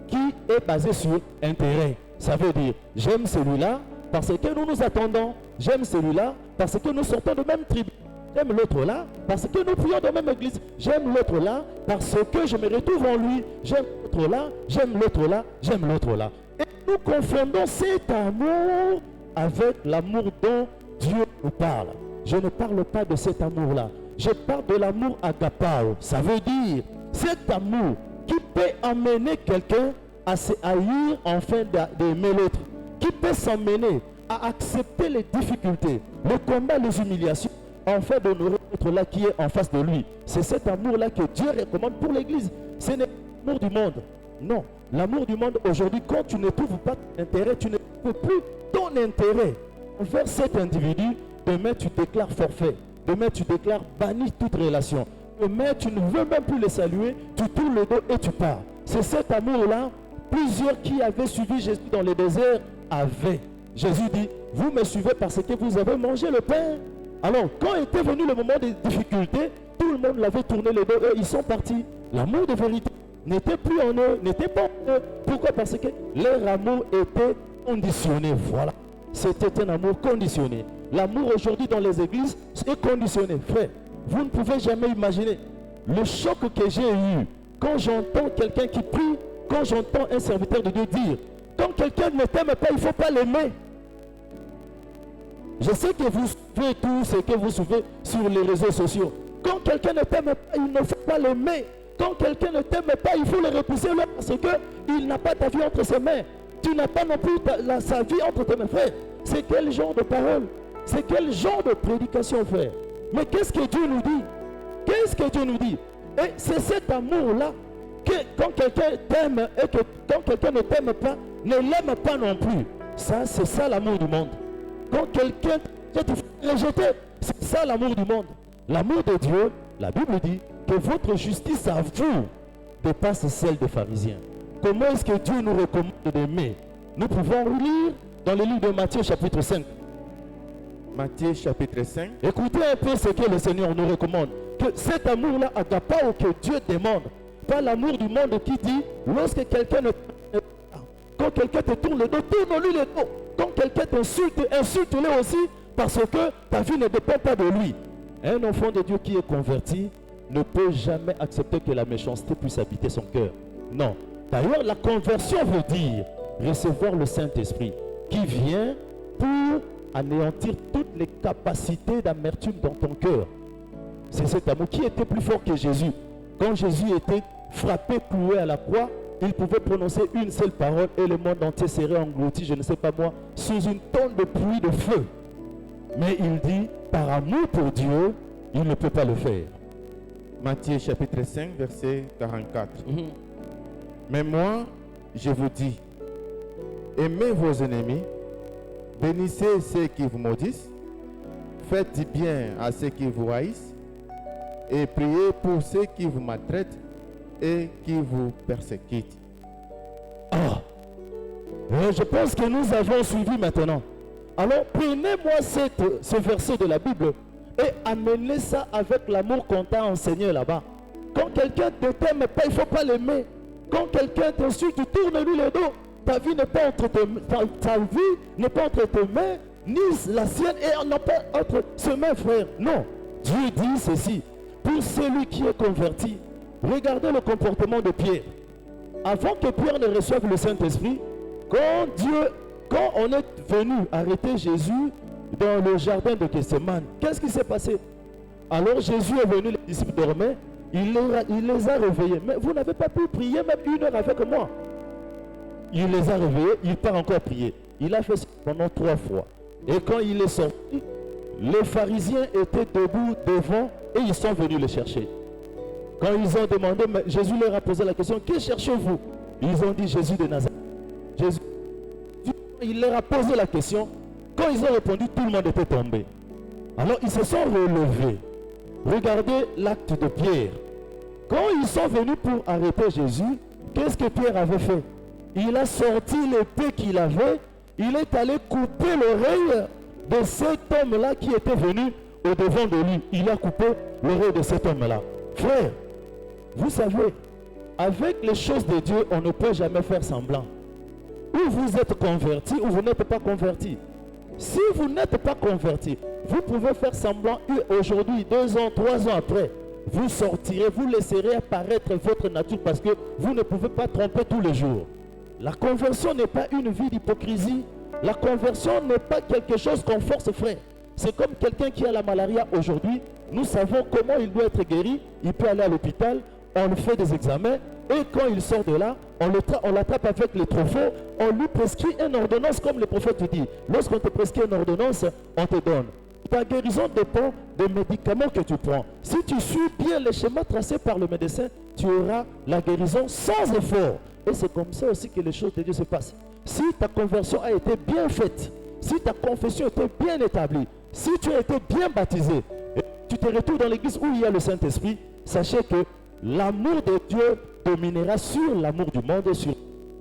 qui est basé sur intérêt. Ça veut dire, j'aime celui-là parce que nous nous attendons. J'aime celui-là parce que nous sortons de même tribu. J'aime l'autre là parce que nous prions dans la même église. J'aime l'autre là parce que je me retrouve en lui. J'aime l'autre là, j'aime l'autre là, j'aime l'autre là. Et nous confondons cet amour avec l'amour dont Dieu nous parle. Je ne parle pas de cet amour-là. Je parle de l'amour agapao. Ça veut dire cet amour qui peut emmener quelqu'un à se haïr afin d'aimer l'autre. Qui peut s'emmener à accepter les difficultés, le combat, les humiliations, afin d'honorer l'autre là qui est en face de lui. C'est cet amour-là que Dieu recommande pour l'Église. Ce n'est pas l'amour du monde. Non. L'amour du monde aujourd'hui, quand tu ne trouves pas ton intérêt, tu ne trouves plus ton intérêt envers cet individu, demain tu déclares forfait. Demain tu déclares banni toute relation. Demain tu ne veux même plus les saluer, tu tournes le dos et tu pars. C'est cet amour-là, plusieurs qui avaient suivi Jésus dans le désert avaient. Jésus dit, vous me suivez parce que vous avez mangé le pain. Alors, quand était venu le moment des difficultés, tout le monde l'avait tourné le dos, eux, ils sont partis. L'amour de vérité n'était plus en eux, n'était pas en eux. Pourquoi? Parce que leur amour était conditionné. Voilà. C'était un amour conditionné. L'amour aujourd'hui dans les églises est conditionné. Frère, vous ne pouvez jamais imaginer le choc que j'ai eu quand j'entends quelqu'un qui prie, quand j'entends un serviteur de Dieu dire, quand quelqu'un ne t'aime pas, il ne faut pas l'aimer. Je sais que vous suivez tout ce que vous suivez sur les réseaux sociaux. Quand quelqu'un ne t'aime pas, il ne faut pas l'aimer. Quand quelqu'un ne t'aime pas, il faut le repousser parce qu'il n'a pas ta vie entre ses mains. Tu n'as pas non plus sa vie entre tes mains, frère. C'est quel genre de parole? C'est quel genre de prédication, frère? Mais qu'est-ce que Dieu nous dit? Qu'est-ce que Dieu nous dit? Et c'est cet amour-là que quand quelqu'un t'aime et que quand quelqu'un ne t'aime pas, ne l'aime pas non plus. Ça, c'est ça l'amour du monde. Quand quelqu'un te rejeté, c'est ça l'amour du monde. L'amour de Dieu, la Bible dit que votre justice à vous dépasse celle des pharisiens. Comment est-ce que Dieu nous recommande d'aimer? Nous pouvons lire dans le livre de Matthieu chapitre 5. Matthieu chapitre 5. Écoutez un peu ce que le Seigneur nous recommande. Que cet amour-là, agapao, que Dieu demande, pas l'amour du monde qui dit, lorsque quelqu'un ne... Quand quelqu'un te tourne le dos, tourne-lui le dos. Quand quelqu'un t'insulte, insulte-le aussi, parce que ta vie ne dépend pas de lui. Un enfant de Dieu qui est converti ne peut jamais accepter que la méchanceté puisse habiter son cœur. Non. D'ailleurs, la conversion veut dire recevoir le Saint-Esprit qui vient pour anéantir toutes les capacités d'amertume dans ton cœur. C'est cet amour qui était plus fort que Jésus. Quand Jésus était frappé, cloué à la croix, il pouvait prononcer une seule parole et le monde entier serait englouti, je ne sais pas moi, sous une tonne de pluie de feu. Mais il dit, par amour pour Dieu, il ne peut pas le faire. Matthieu chapitre 5, verset 44. Mais moi, je vous dis, aimez vos ennemis, bénissez ceux qui vous maudissent, faites du bien à ceux qui vous haïssent, et priez pour ceux qui vous maltraitent et qui vous persécutent. Ah, je pense que nous avons suivi maintenant. Alors, prenez-moi ce verset de la Bible et amenez ça avec l'amour qu'on t'a enseigné là-bas. Quand quelqu'un ne t'aime pas, il ne faut pas l'aimer. Quand quelqu'un t'insulte, tu tournes-lui le dos. Ta vie n'est pas entre tes mains, ni la sienne, et on n'a pas entre ses mains, frère. Non. Dieu dit ceci. Pour celui qui est converti, regardez le comportement de Pierre. Avant que Pierre ne reçoive le Saint-Esprit, quand on est venu arrêter Jésus dans le jardin de Gethsemane, qu'est-ce qui s'est passé? Alors Jésus est venu, les disciples dormaient, il les a réveillés. Mais vous n'avez pas pu prier même 1 heure avec moi. Il les a réveillés, il part encore prier. Il a fait ça pendant 3 fois. Et quand il est sorti, les pharisiens étaient debout devant et ils sont venus le chercher. Quand ils ont demandé, Jésus leur a posé la question, que cherchez-vous? Ils ont dit Jésus de Nazareth. Jésus, il leur a posé la question. Quand ils ont répondu, tout le monde était tombé. Alors ils se sont relevés. Regardez l'acte de Pierre. Quand ils sont venus pour arrêter Jésus, qu'est-ce que Pierre avait fait? Il a sorti l'épée qu'il avait. Il est allé couper l'oreille de cet homme-là qui était venu au-devant de lui. Il a coupé l'oreille de cet homme-là. Frère, vous savez, avec les choses de Dieu, on ne peut jamais faire semblant. Ou vous êtes converti ou vous n'êtes pas converti. Si vous n'êtes pas converti, vous pouvez faire semblant aujourd'hui, 2 ans, 3 ans après. Vous sortirez, vous laisserez apparaître votre nature parce que vous ne pouvez pas tromper tous les jours. La conversion n'est pas une vie d'hypocrisie. La conversion n'est pas quelque chose qu'on force, frère. C'est comme quelqu'un qui a la malaria aujourd'hui. Nous savons comment il doit être guéri. Il peut aller à l'hôpital, on lui fait des examens. Et quand il sort de là, on l'attrape avec les trophées. On lui prescrit une ordonnance comme le prophète dit. Lorsqu'on te prescrit une ordonnance, on te donne. Ta guérison dépend des médicaments que tu prends. Si tu suis bien les schémas tracés par le médecin, tu auras la guérison sans effort. Et c'est comme ça aussi que les choses de Dieu se passent. Si ta conversion a été bien faite, si ta confession a été bien établie, si tu as été bien baptisé, et tu te retrouves dans l'église où il y a le Saint-Esprit, sachez que l'amour de Dieu dominera sur l'amour du monde et sur...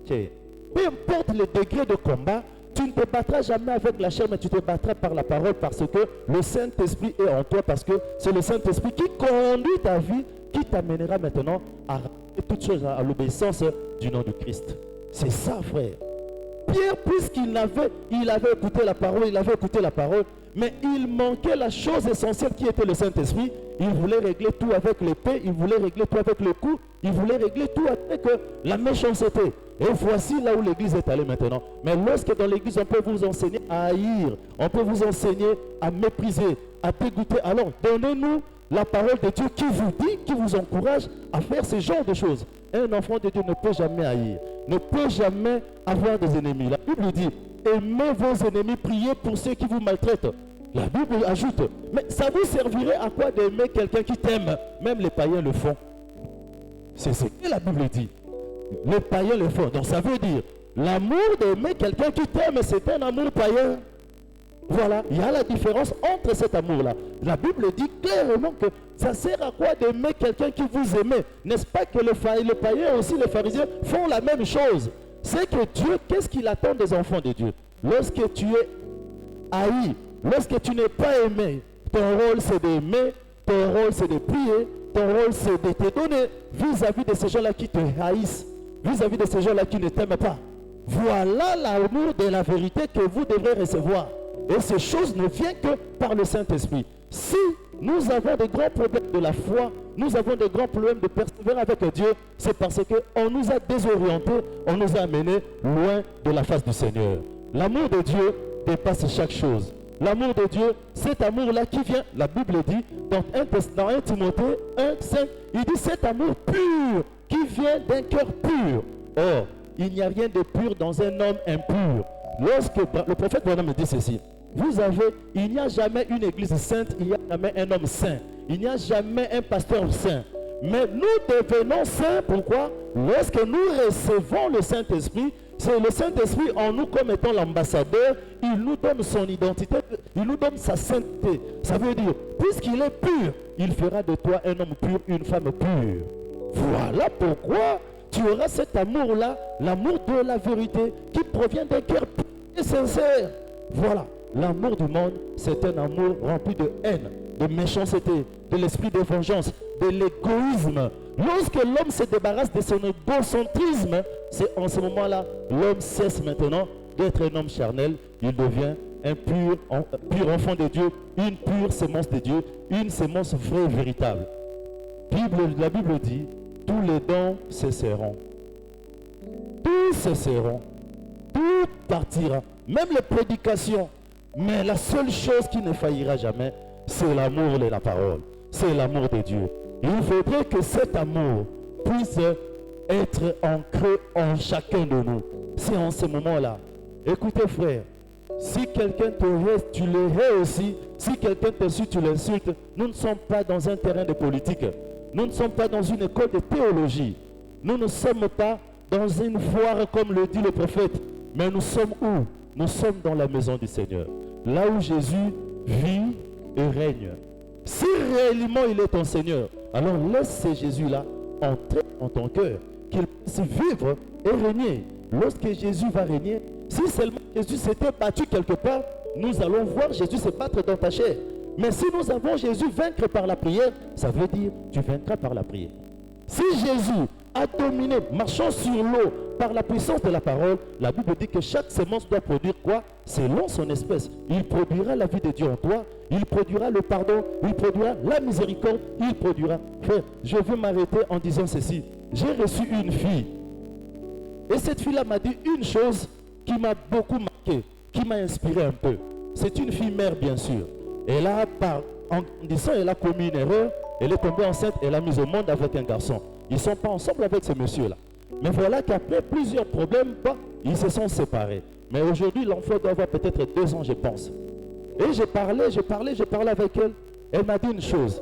Peu importe le degré de combat, tu ne te battras jamais avec la chair, mais tu te battras par la parole parce que le Saint-Esprit est en toi, parce que c'est le Saint-Esprit qui conduit ta vie, qui t'amènera maintenant à ramener toutes choses à l'obéissance du nom de Christ. C'est ça, frère. Pierre, puisqu'il avait écouté la parole, Mais il manquait la chose essentielle qui était le Saint-Esprit. Il voulait régler tout avec l'épée, il voulait régler tout avec le coup, il voulait régler tout avec la méchanceté. Et voici là où l'église est allée maintenant. Mais lorsque dans l'église, on peut vous enseigner à haïr, on peut vous enseigner à mépriser, à dégoûter. Alors, donnez-nous la parole de Dieu qui vous dit, qui vous encourage à faire ce genre de choses. Un enfant de Dieu ne peut jamais haïr, ne peut jamais avoir des ennemis. La Bible dit, aimez vos ennemis, priez pour ceux qui vous maltraitent. La Bible ajoute, mais ça vous servirait à quoi d'aimer quelqu'un qui t'aime? Même les païens le font. C'est ce que la Bible dit. Les païens le font. Donc ça veut dire, l'amour d'aimer quelqu'un qui t'aime, c'est un amour païen. Voilà, il y a la différence entre cet amour-là. La Bible dit clairement que ça sert à quoi d'aimer quelqu'un qui vous aimait? N'est-ce pas que les païens aussi, les pharisiens, font la même chose? C'est que Dieu, qu'est-ce qu'il attend des enfants de Dieu? Lorsque tu es haï, lorsque tu n'es pas aimé, ton rôle c'est d'aimer, ton rôle c'est de prier, ton rôle c'est de te donner vis-à-vis de ces gens-là qui te haïssent, vis-à-vis de ces gens-là qui ne t'aiment pas. Voilà l'amour de la vérité que vous devrez recevoir. Et ces choses ne viennent que par le Saint-Esprit. Si nous avons des grands problèmes de la foi, nous avons des grands problèmes de persévérer avec Dieu, c'est parce qu'on nous a désorientés, on nous a amenés loin de la face du Seigneur. L'amour de Dieu dépasse chaque chose. L'amour de Dieu, cet amour-là qui vient, la Bible dit, dans 1 Timothée 1:5, il dit cet amour pur qui vient d'un cœur pur. Or, il n'y a rien de pur dans un homme impur. Lorsque le prophète Branham me dit ceci, il n'y a jamais une église sainte, il n'y a jamais un homme saint, il n'y a jamais un pasteur saint. Mais nous devenons saints, pourquoi? Lorsque nous recevons le Saint-Esprit, c'est le Saint-Esprit en nous comme étant l'ambassadeur, il nous donne son identité, il nous donne sa sainteté. Ça veut dire, puisqu'il est pur, il fera de toi un homme pur, une femme pure. Voilà pourquoi tu auras cet amour-là, l'amour de la vérité, qui provient d'un cœur pur et sincère. Voilà, l'amour du monde, c'est un amour rempli de haine, de méchanceté, de l'esprit de vengeance, de l'égoïsme. Lorsque l'homme se débarrasse de son égocentrisme, c'est en ce moment-là, l'homme cesse maintenant d'être un homme charnel, il devient un pur enfant de Dieu, une pure sémence de Dieu, une sémence vraie et véritable. La Bible dit, tous les dons cesseront. Tous cesseront. Tout partira. Même les prédications. Mais la seule chose qui ne faillira jamais, c'est l'amour et la parole. C'est l'amour de Dieu. Il faudrait que cet amour puisse être ancré en chacun de nous. C'est en ce moment-là. Écoutez frère, si quelqu'un te hait, tu le hais aussi. Si quelqu'un t'insulte, tu l'insultes. Nous ne sommes pas dans un terrain de politique. Nous ne sommes pas dans une école de théologie. Nous ne sommes pas dans une foire comme le dit le prophète. Mais nous sommes où? Nous sommes dans la maison du Seigneur. Là où Jésus vit et règne. Si réellement il est ton Seigneur, alors laisse ce Jésus-là entrer en ton cœur. Qu'il puisse vivre et régner. Lorsque Jésus va régner, si seulement Jésus s'était battu quelque part, nous allons voir Jésus se battre dans ta chair. Mais si nous avons Jésus vaincre par la prière, ça veut dire tu vaincras par la prière. Si Jésus a dominé, marchant sur l'eau par la puissance de la parole, la Bible dit que chaque semence doit produire quoi? Selon son espèce. Il produira la vie de Dieu en toi, il produira le pardon, il produira la miséricorde, il produira. Frère, je veux m'arrêter en disant ceci. J'ai reçu une fille. Et cette fille-là m'a dit une chose qui m'a beaucoup marqué, qui m'a inspiré un peu. C'est une fille mère, bien sûr. Elle a, en disant, elle a commis une erreur, elle est tombée enceinte, elle a mis au monde avec un garçon. Ils ne sont pas ensemble avec ce monsieur-là. Mais voilà qu'après plusieurs problèmes, ils se sont séparés. Mais aujourd'hui, l'enfant doit avoir peut-être 2 ans, je pense. Et je parlais avec elle. Elle m'a dit une chose.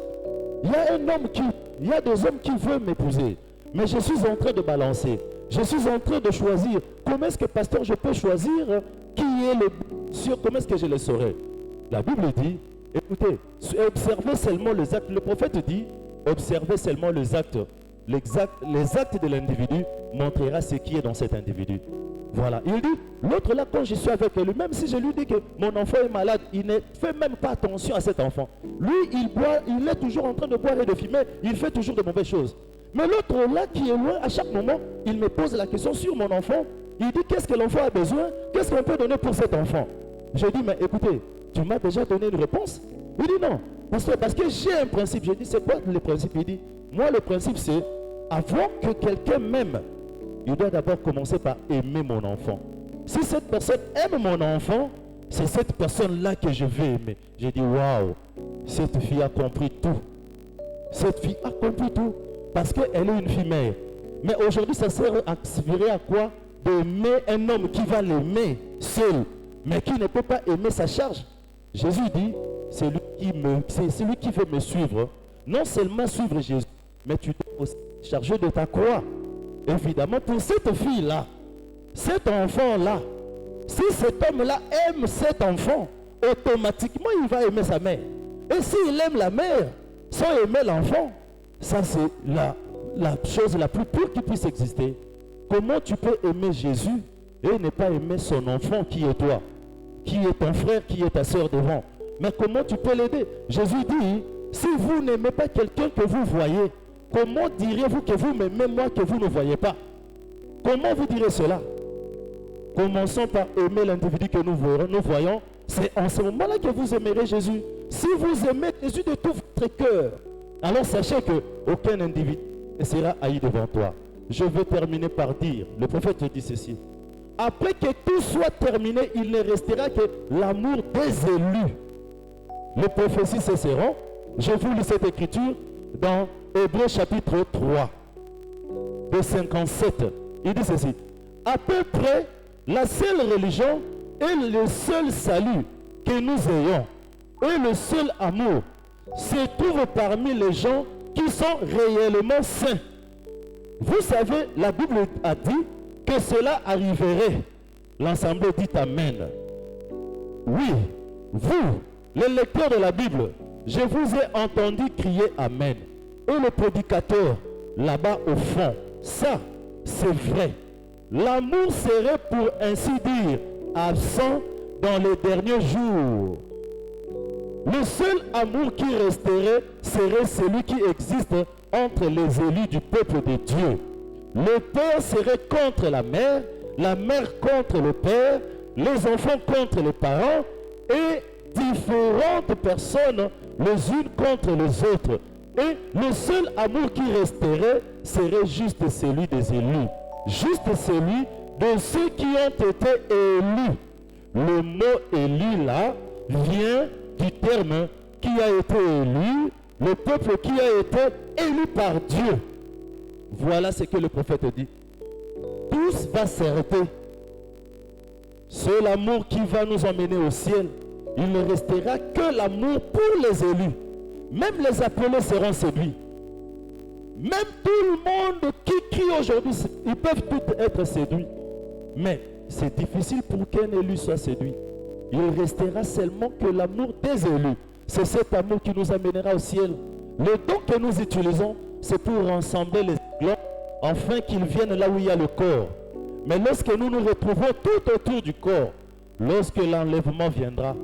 Il y a des hommes qui veulent m'épouser. Mais je suis en train de balancer. Je suis en train de choisir. Comment est-ce que, pasteur, je peux choisir qui est le sûr? Comment est-ce que je le saurai? La Bible dit, écoutez, observez seulement les actes. Le prophète dit, observez seulement les actes. Les actes de l'individu montrera ce qui est dans cet individu. Voilà. Il dit, l'autre là, quand je suis avec lui, même si je lui dis que mon enfant est malade, il ne fait même pas attention à cet enfant. Lui, il est toujours en train de boire et de fumer, il fait toujours de mauvaises choses. Mais l'autre là qui est loin, à chaque moment, il me pose la question sur mon enfant. Il dit, qu'est-ce que l'enfant a besoin? Qu'est-ce qu'on peut donner pour cet enfant? Je dis, mais écoutez, tu m'as déjà donné une réponse? Il dit non. Pasteur, parce que j'ai un principe. J'ai dit, c'est quoi le principe? Il dit, moi le principe c'est, avant que quelqu'un m'aime, il doit d'abord commencer par aimer mon enfant. Si cette personne aime mon enfant, c'est cette personne-là que je vais aimer. J'ai dit, waouh, cette fille a compris tout. Cette fille a compris tout. Parce qu'elle est une fille mère. Mais aujourd'hui, ça servirait à quoi d'aimer un homme qui va l'aimer seul, mais qui ne peut pas aimer sa charge? Jésus dit, c'est celui qui veut me suivre. Non seulement suivre Jésus, mais tu dois aussi charger de ta croix. Évidemment, pour cette fille-là, cet enfant-là, si cet homme-là aime cet enfant, automatiquement il va aimer sa mère. Et s'il aime la mère sans aimer l'enfant, ça c'est la chose la plus pure qui puisse exister. Comment tu peux aimer Jésus et ne pas aimer son enfant qui est toi, qui est ton frère, qui est ta soeur devant? Mais comment tu peux l'aider? Jésus dit, si vous n'aimez pas quelqu'un que vous voyez, comment diriez-vous que vous m'aimez moi que vous ne voyez pas? Comment vous direz cela? Commençons par aimer l'individu que nous voyons. C'est en ce moment-là que vous aimerez Jésus. Si vous aimez Jésus de tout votre cœur, alors sachez qu'aucun individu ne sera haï devant toi. Je veux terminer par dire, le prophète dit ceci. Après que tout soit terminé, il ne restera que l'amour des élus. Les prophéties cesseront. Je vous lis cette écriture dans Hébreux chapitre 3, de 57. Il dit ceci. À peu près, la seule religion et le seul salut que nous ayons et le seul amour se trouve parmi les gens qui sont réellement saints. Vous savez, la Bible a dit que cela arriverait. L'Assemblée dit Amen. Oui, vous, les lecteurs de la Bible, je vous ai entendu crier Amen. Et le prédicateur, là-bas au fond, ça, c'est vrai. L'amour serait, pour ainsi dire, absent dans les derniers jours. Le seul amour qui resterait serait celui qui existe entre les élus du peuple de Dieu. Le père serait contre la mère contre le père, les enfants contre les parents et différentes personnes les unes contre les autres. Et le seul amour qui resterait serait juste celui des élus, juste celui de ceux qui ont été élus. Le mot élu là vient du terme qui a été élu, le peuple qui a été élu par Dieu. Voilà ce que le prophète dit. Tous va s'arrêter. C'est l'amour qui va nous emmener au ciel. Il ne restera que l'amour pour les élus. Même les appelés seront séduits. Même tout le monde qui crie aujourd'hui, ils peuvent tous être séduits. Mais c'est difficile pour qu'un élu soit séduit. Il restera seulement que l'amour des élus. C'est cet amour qui nous amènera au ciel. Le don que nous utilisons, c'est pour rassembler les aiglons, afin qu'ils viennent là où il y a le corps. Mais lorsque nous nous retrouvons tout autour du corps, lorsque l'enlèvement viendra,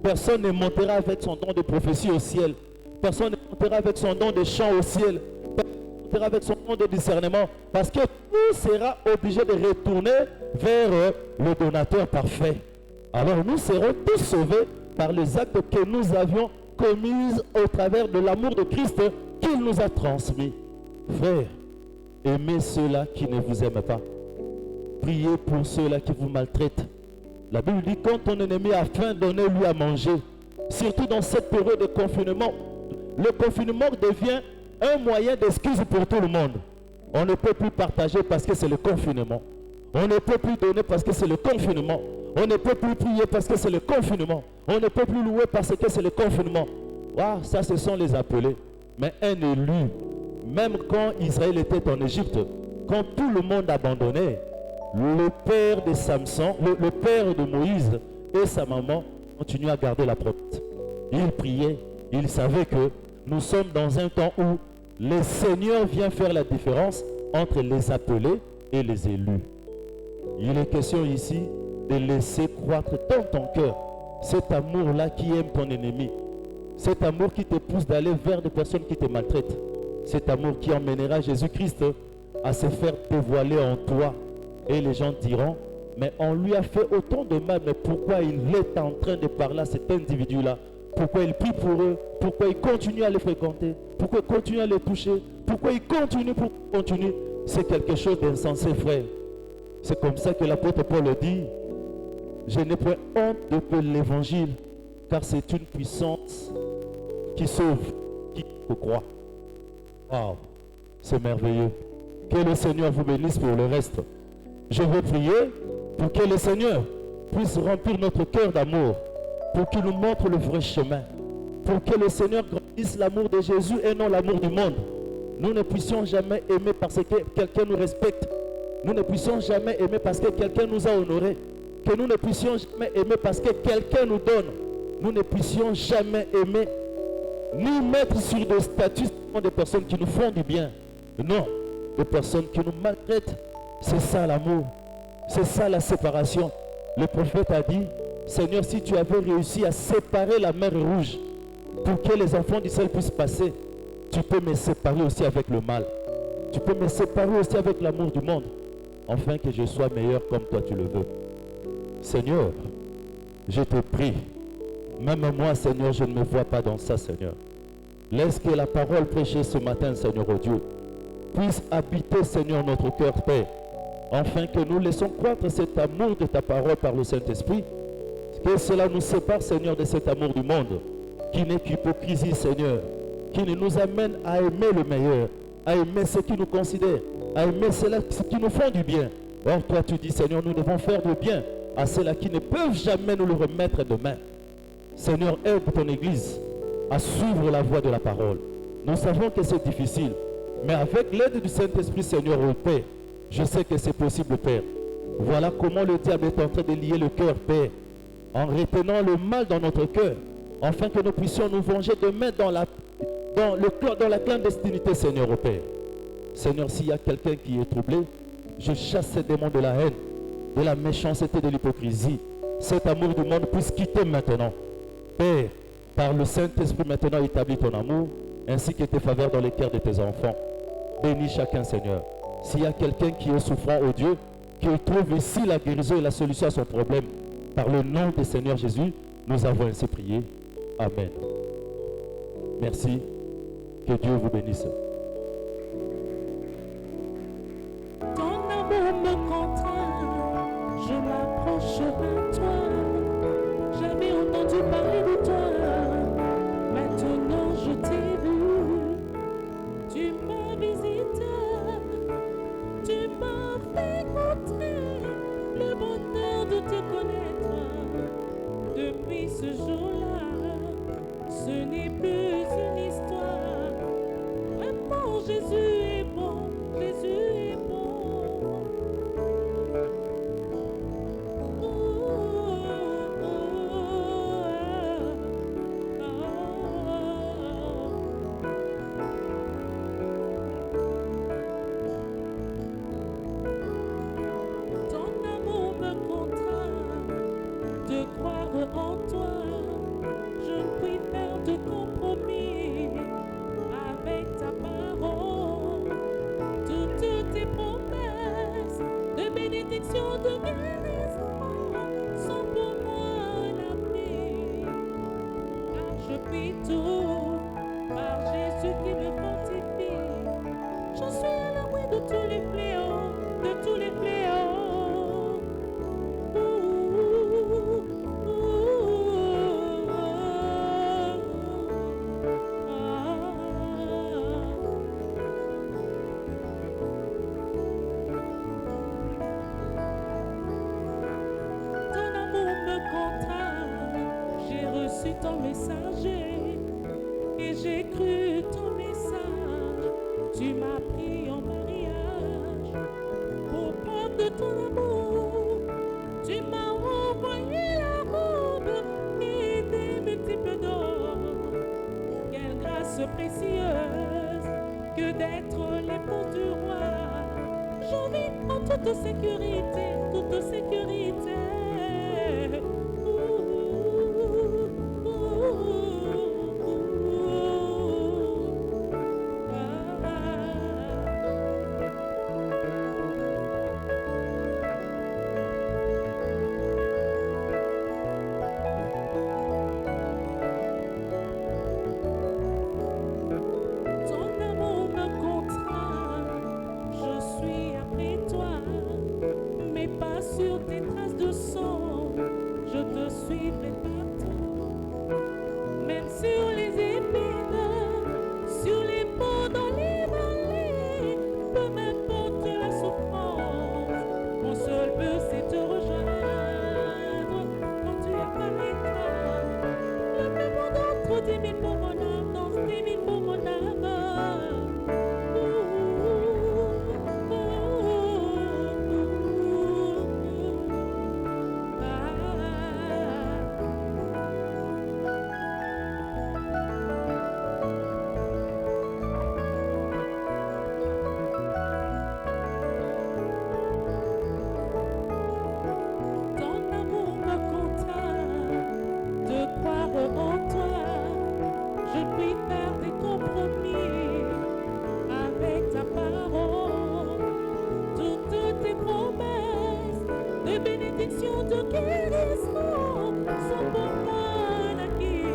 personne ne montera avec son don de prophétie au ciel. Personne ne montera avec son don de chant au ciel. Personne ne montera avec son don de discernement. Parce que tout sera obligé de retourner vers le donateur parfait. Alors nous serons tous sauvés par les actes que nous avions commis au travers de l'amour de Christ qu'il nous a transmis. Frères, aimez ceux-là qui ne vous aiment pas. Priez pour ceux-là qui vous maltraitent. La Bible dit, quand ton ennemi a faim, donnez-lui à manger. Surtout dans cette période de confinement. Le confinement devient un moyen d'excuse pour tout le monde. On ne peut plus partager parce que c'est le confinement. On ne peut plus donner parce que c'est le confinement. On ne peut plus prier parce que c'est le confinement. On ne peut plus louer parce que c'est le confinement. Ah, ça, ce sont les appelés. Mais un élu, même quand Israël était en Égypte, quand tout le monde abandonnait, le père de Samson, le père de Moïse et sa maman continuaient à garder la promesse. Ils priaient. Ils savaient que nous sommes dans un temps où le Seigneur vient faire la différence entre les appelés et les élus. Il est question ici de laisser croître dans ton cœur cet amour-là qui aime ton ennemi. Cet amour qui te pousse d'aller vers des personnes qui te maltraitent. Cet amour qui emmènera Jésus-Christ à se faire dévoiler en toi. Et les gens diront, Mais on lui a fait autant de mal. Mais pourquoi il est en train de parler à cet individu-là? Pourquoi il prie pour eux? Pourquoi il continue à les fréquenter? Pourquoi il continue à les toucher? Pourquoi il continue? C'est quelque chose d'insensé, frère. C'est comme ça que l'apôtre Paul le dit. Je n'ai point honte de l'évangile, car c'est une puissance qui sauve, qui croit. Wow, c'est merveilleux. Que le Seigneur vous bénisse pour le reste. Je veux prier pour que le Seigneur puisse remplir notre cœur d'amour, pour qu'il nous montre le vrai chemin, pour que le Seigneur grandisse l'amour de Jésus et non l'amour du monde. Nous ne puissions jamais aimer parce que quelqu'un nous respecte. Nous ne puissions jamais aimer parce que quelqu'un nous a honorés. Que nous ne puissions jamais aimer parce que quelqu'un nous donne. Nous ne puissions jamais aimer ni mettre sur des statuts des personnes qui nous font du bien. Non, des personnes qui nous maltraitent. C'est ça l'amour. C'est ça la séparation. Le prophète a dit, Seigneur, si tu avais réussi à séparer la mer Rouge pour que les enfants d'Israël puissent passer, tu peux me séparer aussi avec le mal. Tu peux me séparer aussi avec l'amour du monde, afin que je sois meilleur comme toi tu le veux. Seigneur, je te prie, même moi, Seigneur, je ne me vois pas dans ça, Seigneur. Laisse que la parole prêchée ce matin, Seigneur, oh Dieu, puisse habiter, Seigneur, notre cœur, Père, afin que nous laissons croître cet amour de ta parole par le Saint-Esprit, que cela nous sépare, Seigneur, de cet amour du monde, qui n'est qu'hypocrisie, Seigneur, qui nous amène à aimer le meilleur, à aimer ceux qui nous considèrent, à aimer ceux qui nous font du bien. Or, toi, tu dis, Seigneur, nous devons faire du bien à ceux-là qui ne peuvent jamais nous le remettre de main. Seigneur, aide ton Église à suivre la voie de la parole. Nous savons que c'est difficile, mais avec l'aide du Saint-Esprit, Seigneur, au Père, je sais que c'est possible, Père. Voilà comment le diable est en train de lier le cœur, Père, en retenant le mal dans notre cœur, afin que nous puissions nous venger demain dans la clandestinité, Seigneur, au Père. Seigneur, s'il y a quelqu'un qui est troublé, je chasse ces démons de la haine, de la méchanceté, de l'hypocrisie. Cet amour du monde puisse quitter maintenant. Père, par le Saint-Esprit maintenant, établis ton amour, ainsi que tes faveurs dans les cœurs de tes enfants. Bénis chacun, Seigneur. S'il y a quelqu'un qui est souffrant, oh Dieu, qu'il trouve ici la guérison et la solution à son problème, par le nom du Seigneur Jésus, nous avons ainsi prié. Amen. Merci. Que Dieu vous bénisse. Ton amour me contraint, je m'approche de toi. J'avais entendu parler de toi, maintenant je t'ai vu. Tu m'as visité, tu m'as fait goûter le bonheur de te connaître. Depuis ce jour-là, ce n'est plus une histoire. Vraiment, Jésus est bon, Jésus est bon. Ton amour me contraint de croire en toi. Je ne puis faire de compromis avec ta parole. Toutes tes promesses de bénédiction, de guérison sont pour moi un avenir. Car je puis tout par Jésus qui me fortifie. Je suis à l'abri de tous les fléaux, de tous les fléaux. Ton amour me contraint, j'ai reçu ton messager et j'ai cru ton message. Tu m'as pris en mariage pour preuve de ton amour. Tu m'as envoyé la robe et des multiples dons. Quelle grâce précieuse que d'être l'épouse du roi. Je vis en toute sécurité, toute sécurité. promis avec ta parole. Toutes tes promesses de bénédiction, de guérison sont pour moi l'acquis.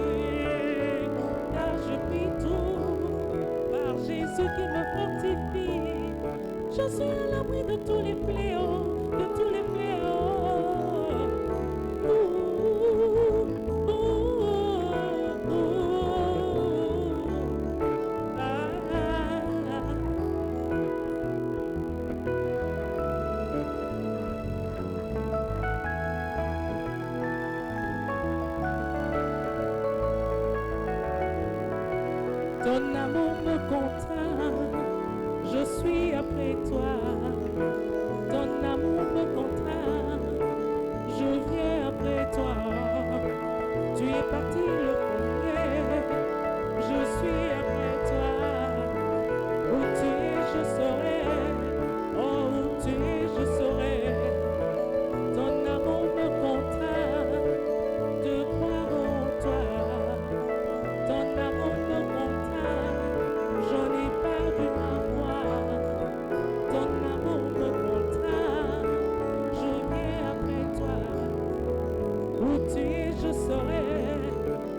Car je prie tout par Jésus qui me fortifie. Je suis à l'abri de tous les fléaux, de tous les fléaux. Ton amour me contraint, je suis après toi. Ton amour me contraint, je viens après toi. Tu es parti le premier, je suis après toi. Où tu es, je serai. Oh, où tu es, je serai. Ton amour me contraint de croire en toi. Ton amour me contraint, j'en ai perdu ma foi. Ton amour me contraint, je viens après toi. Où tu es, je serai.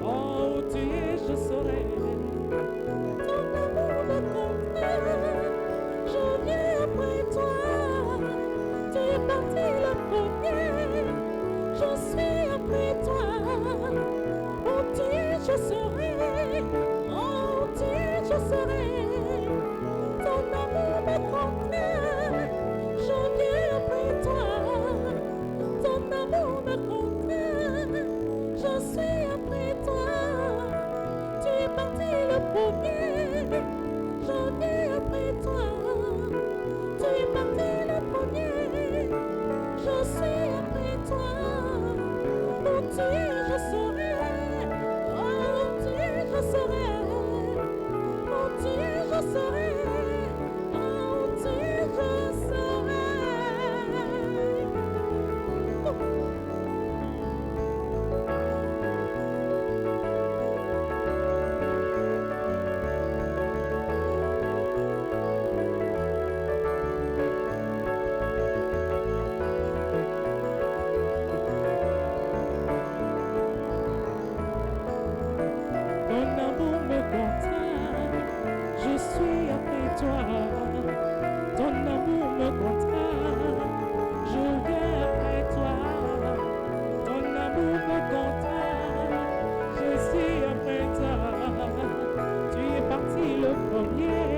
Oh, où tu es, je serai. Ton amour me contraint, je viens après toi. Tu es parti le premier, je suis après toi. Où tu es, je serai. Oh, où tu es, je serai. Ton amour me contraint, je viens après toi. Ton amour me contraint, je suis après toi. Tu es parti le premier, je viens après toi. Tu es parti le premier, je suis après toi. Où tu es, je serai. Oh, où tu es, je serai. Où tu es, je serai. Oh, où tu es, je serai. Ton amour me contraint, je suis après toi. Ton amour me contraint, je viens après toi. Ton amour me contraint, je suis après toi. Tu es parti le premier,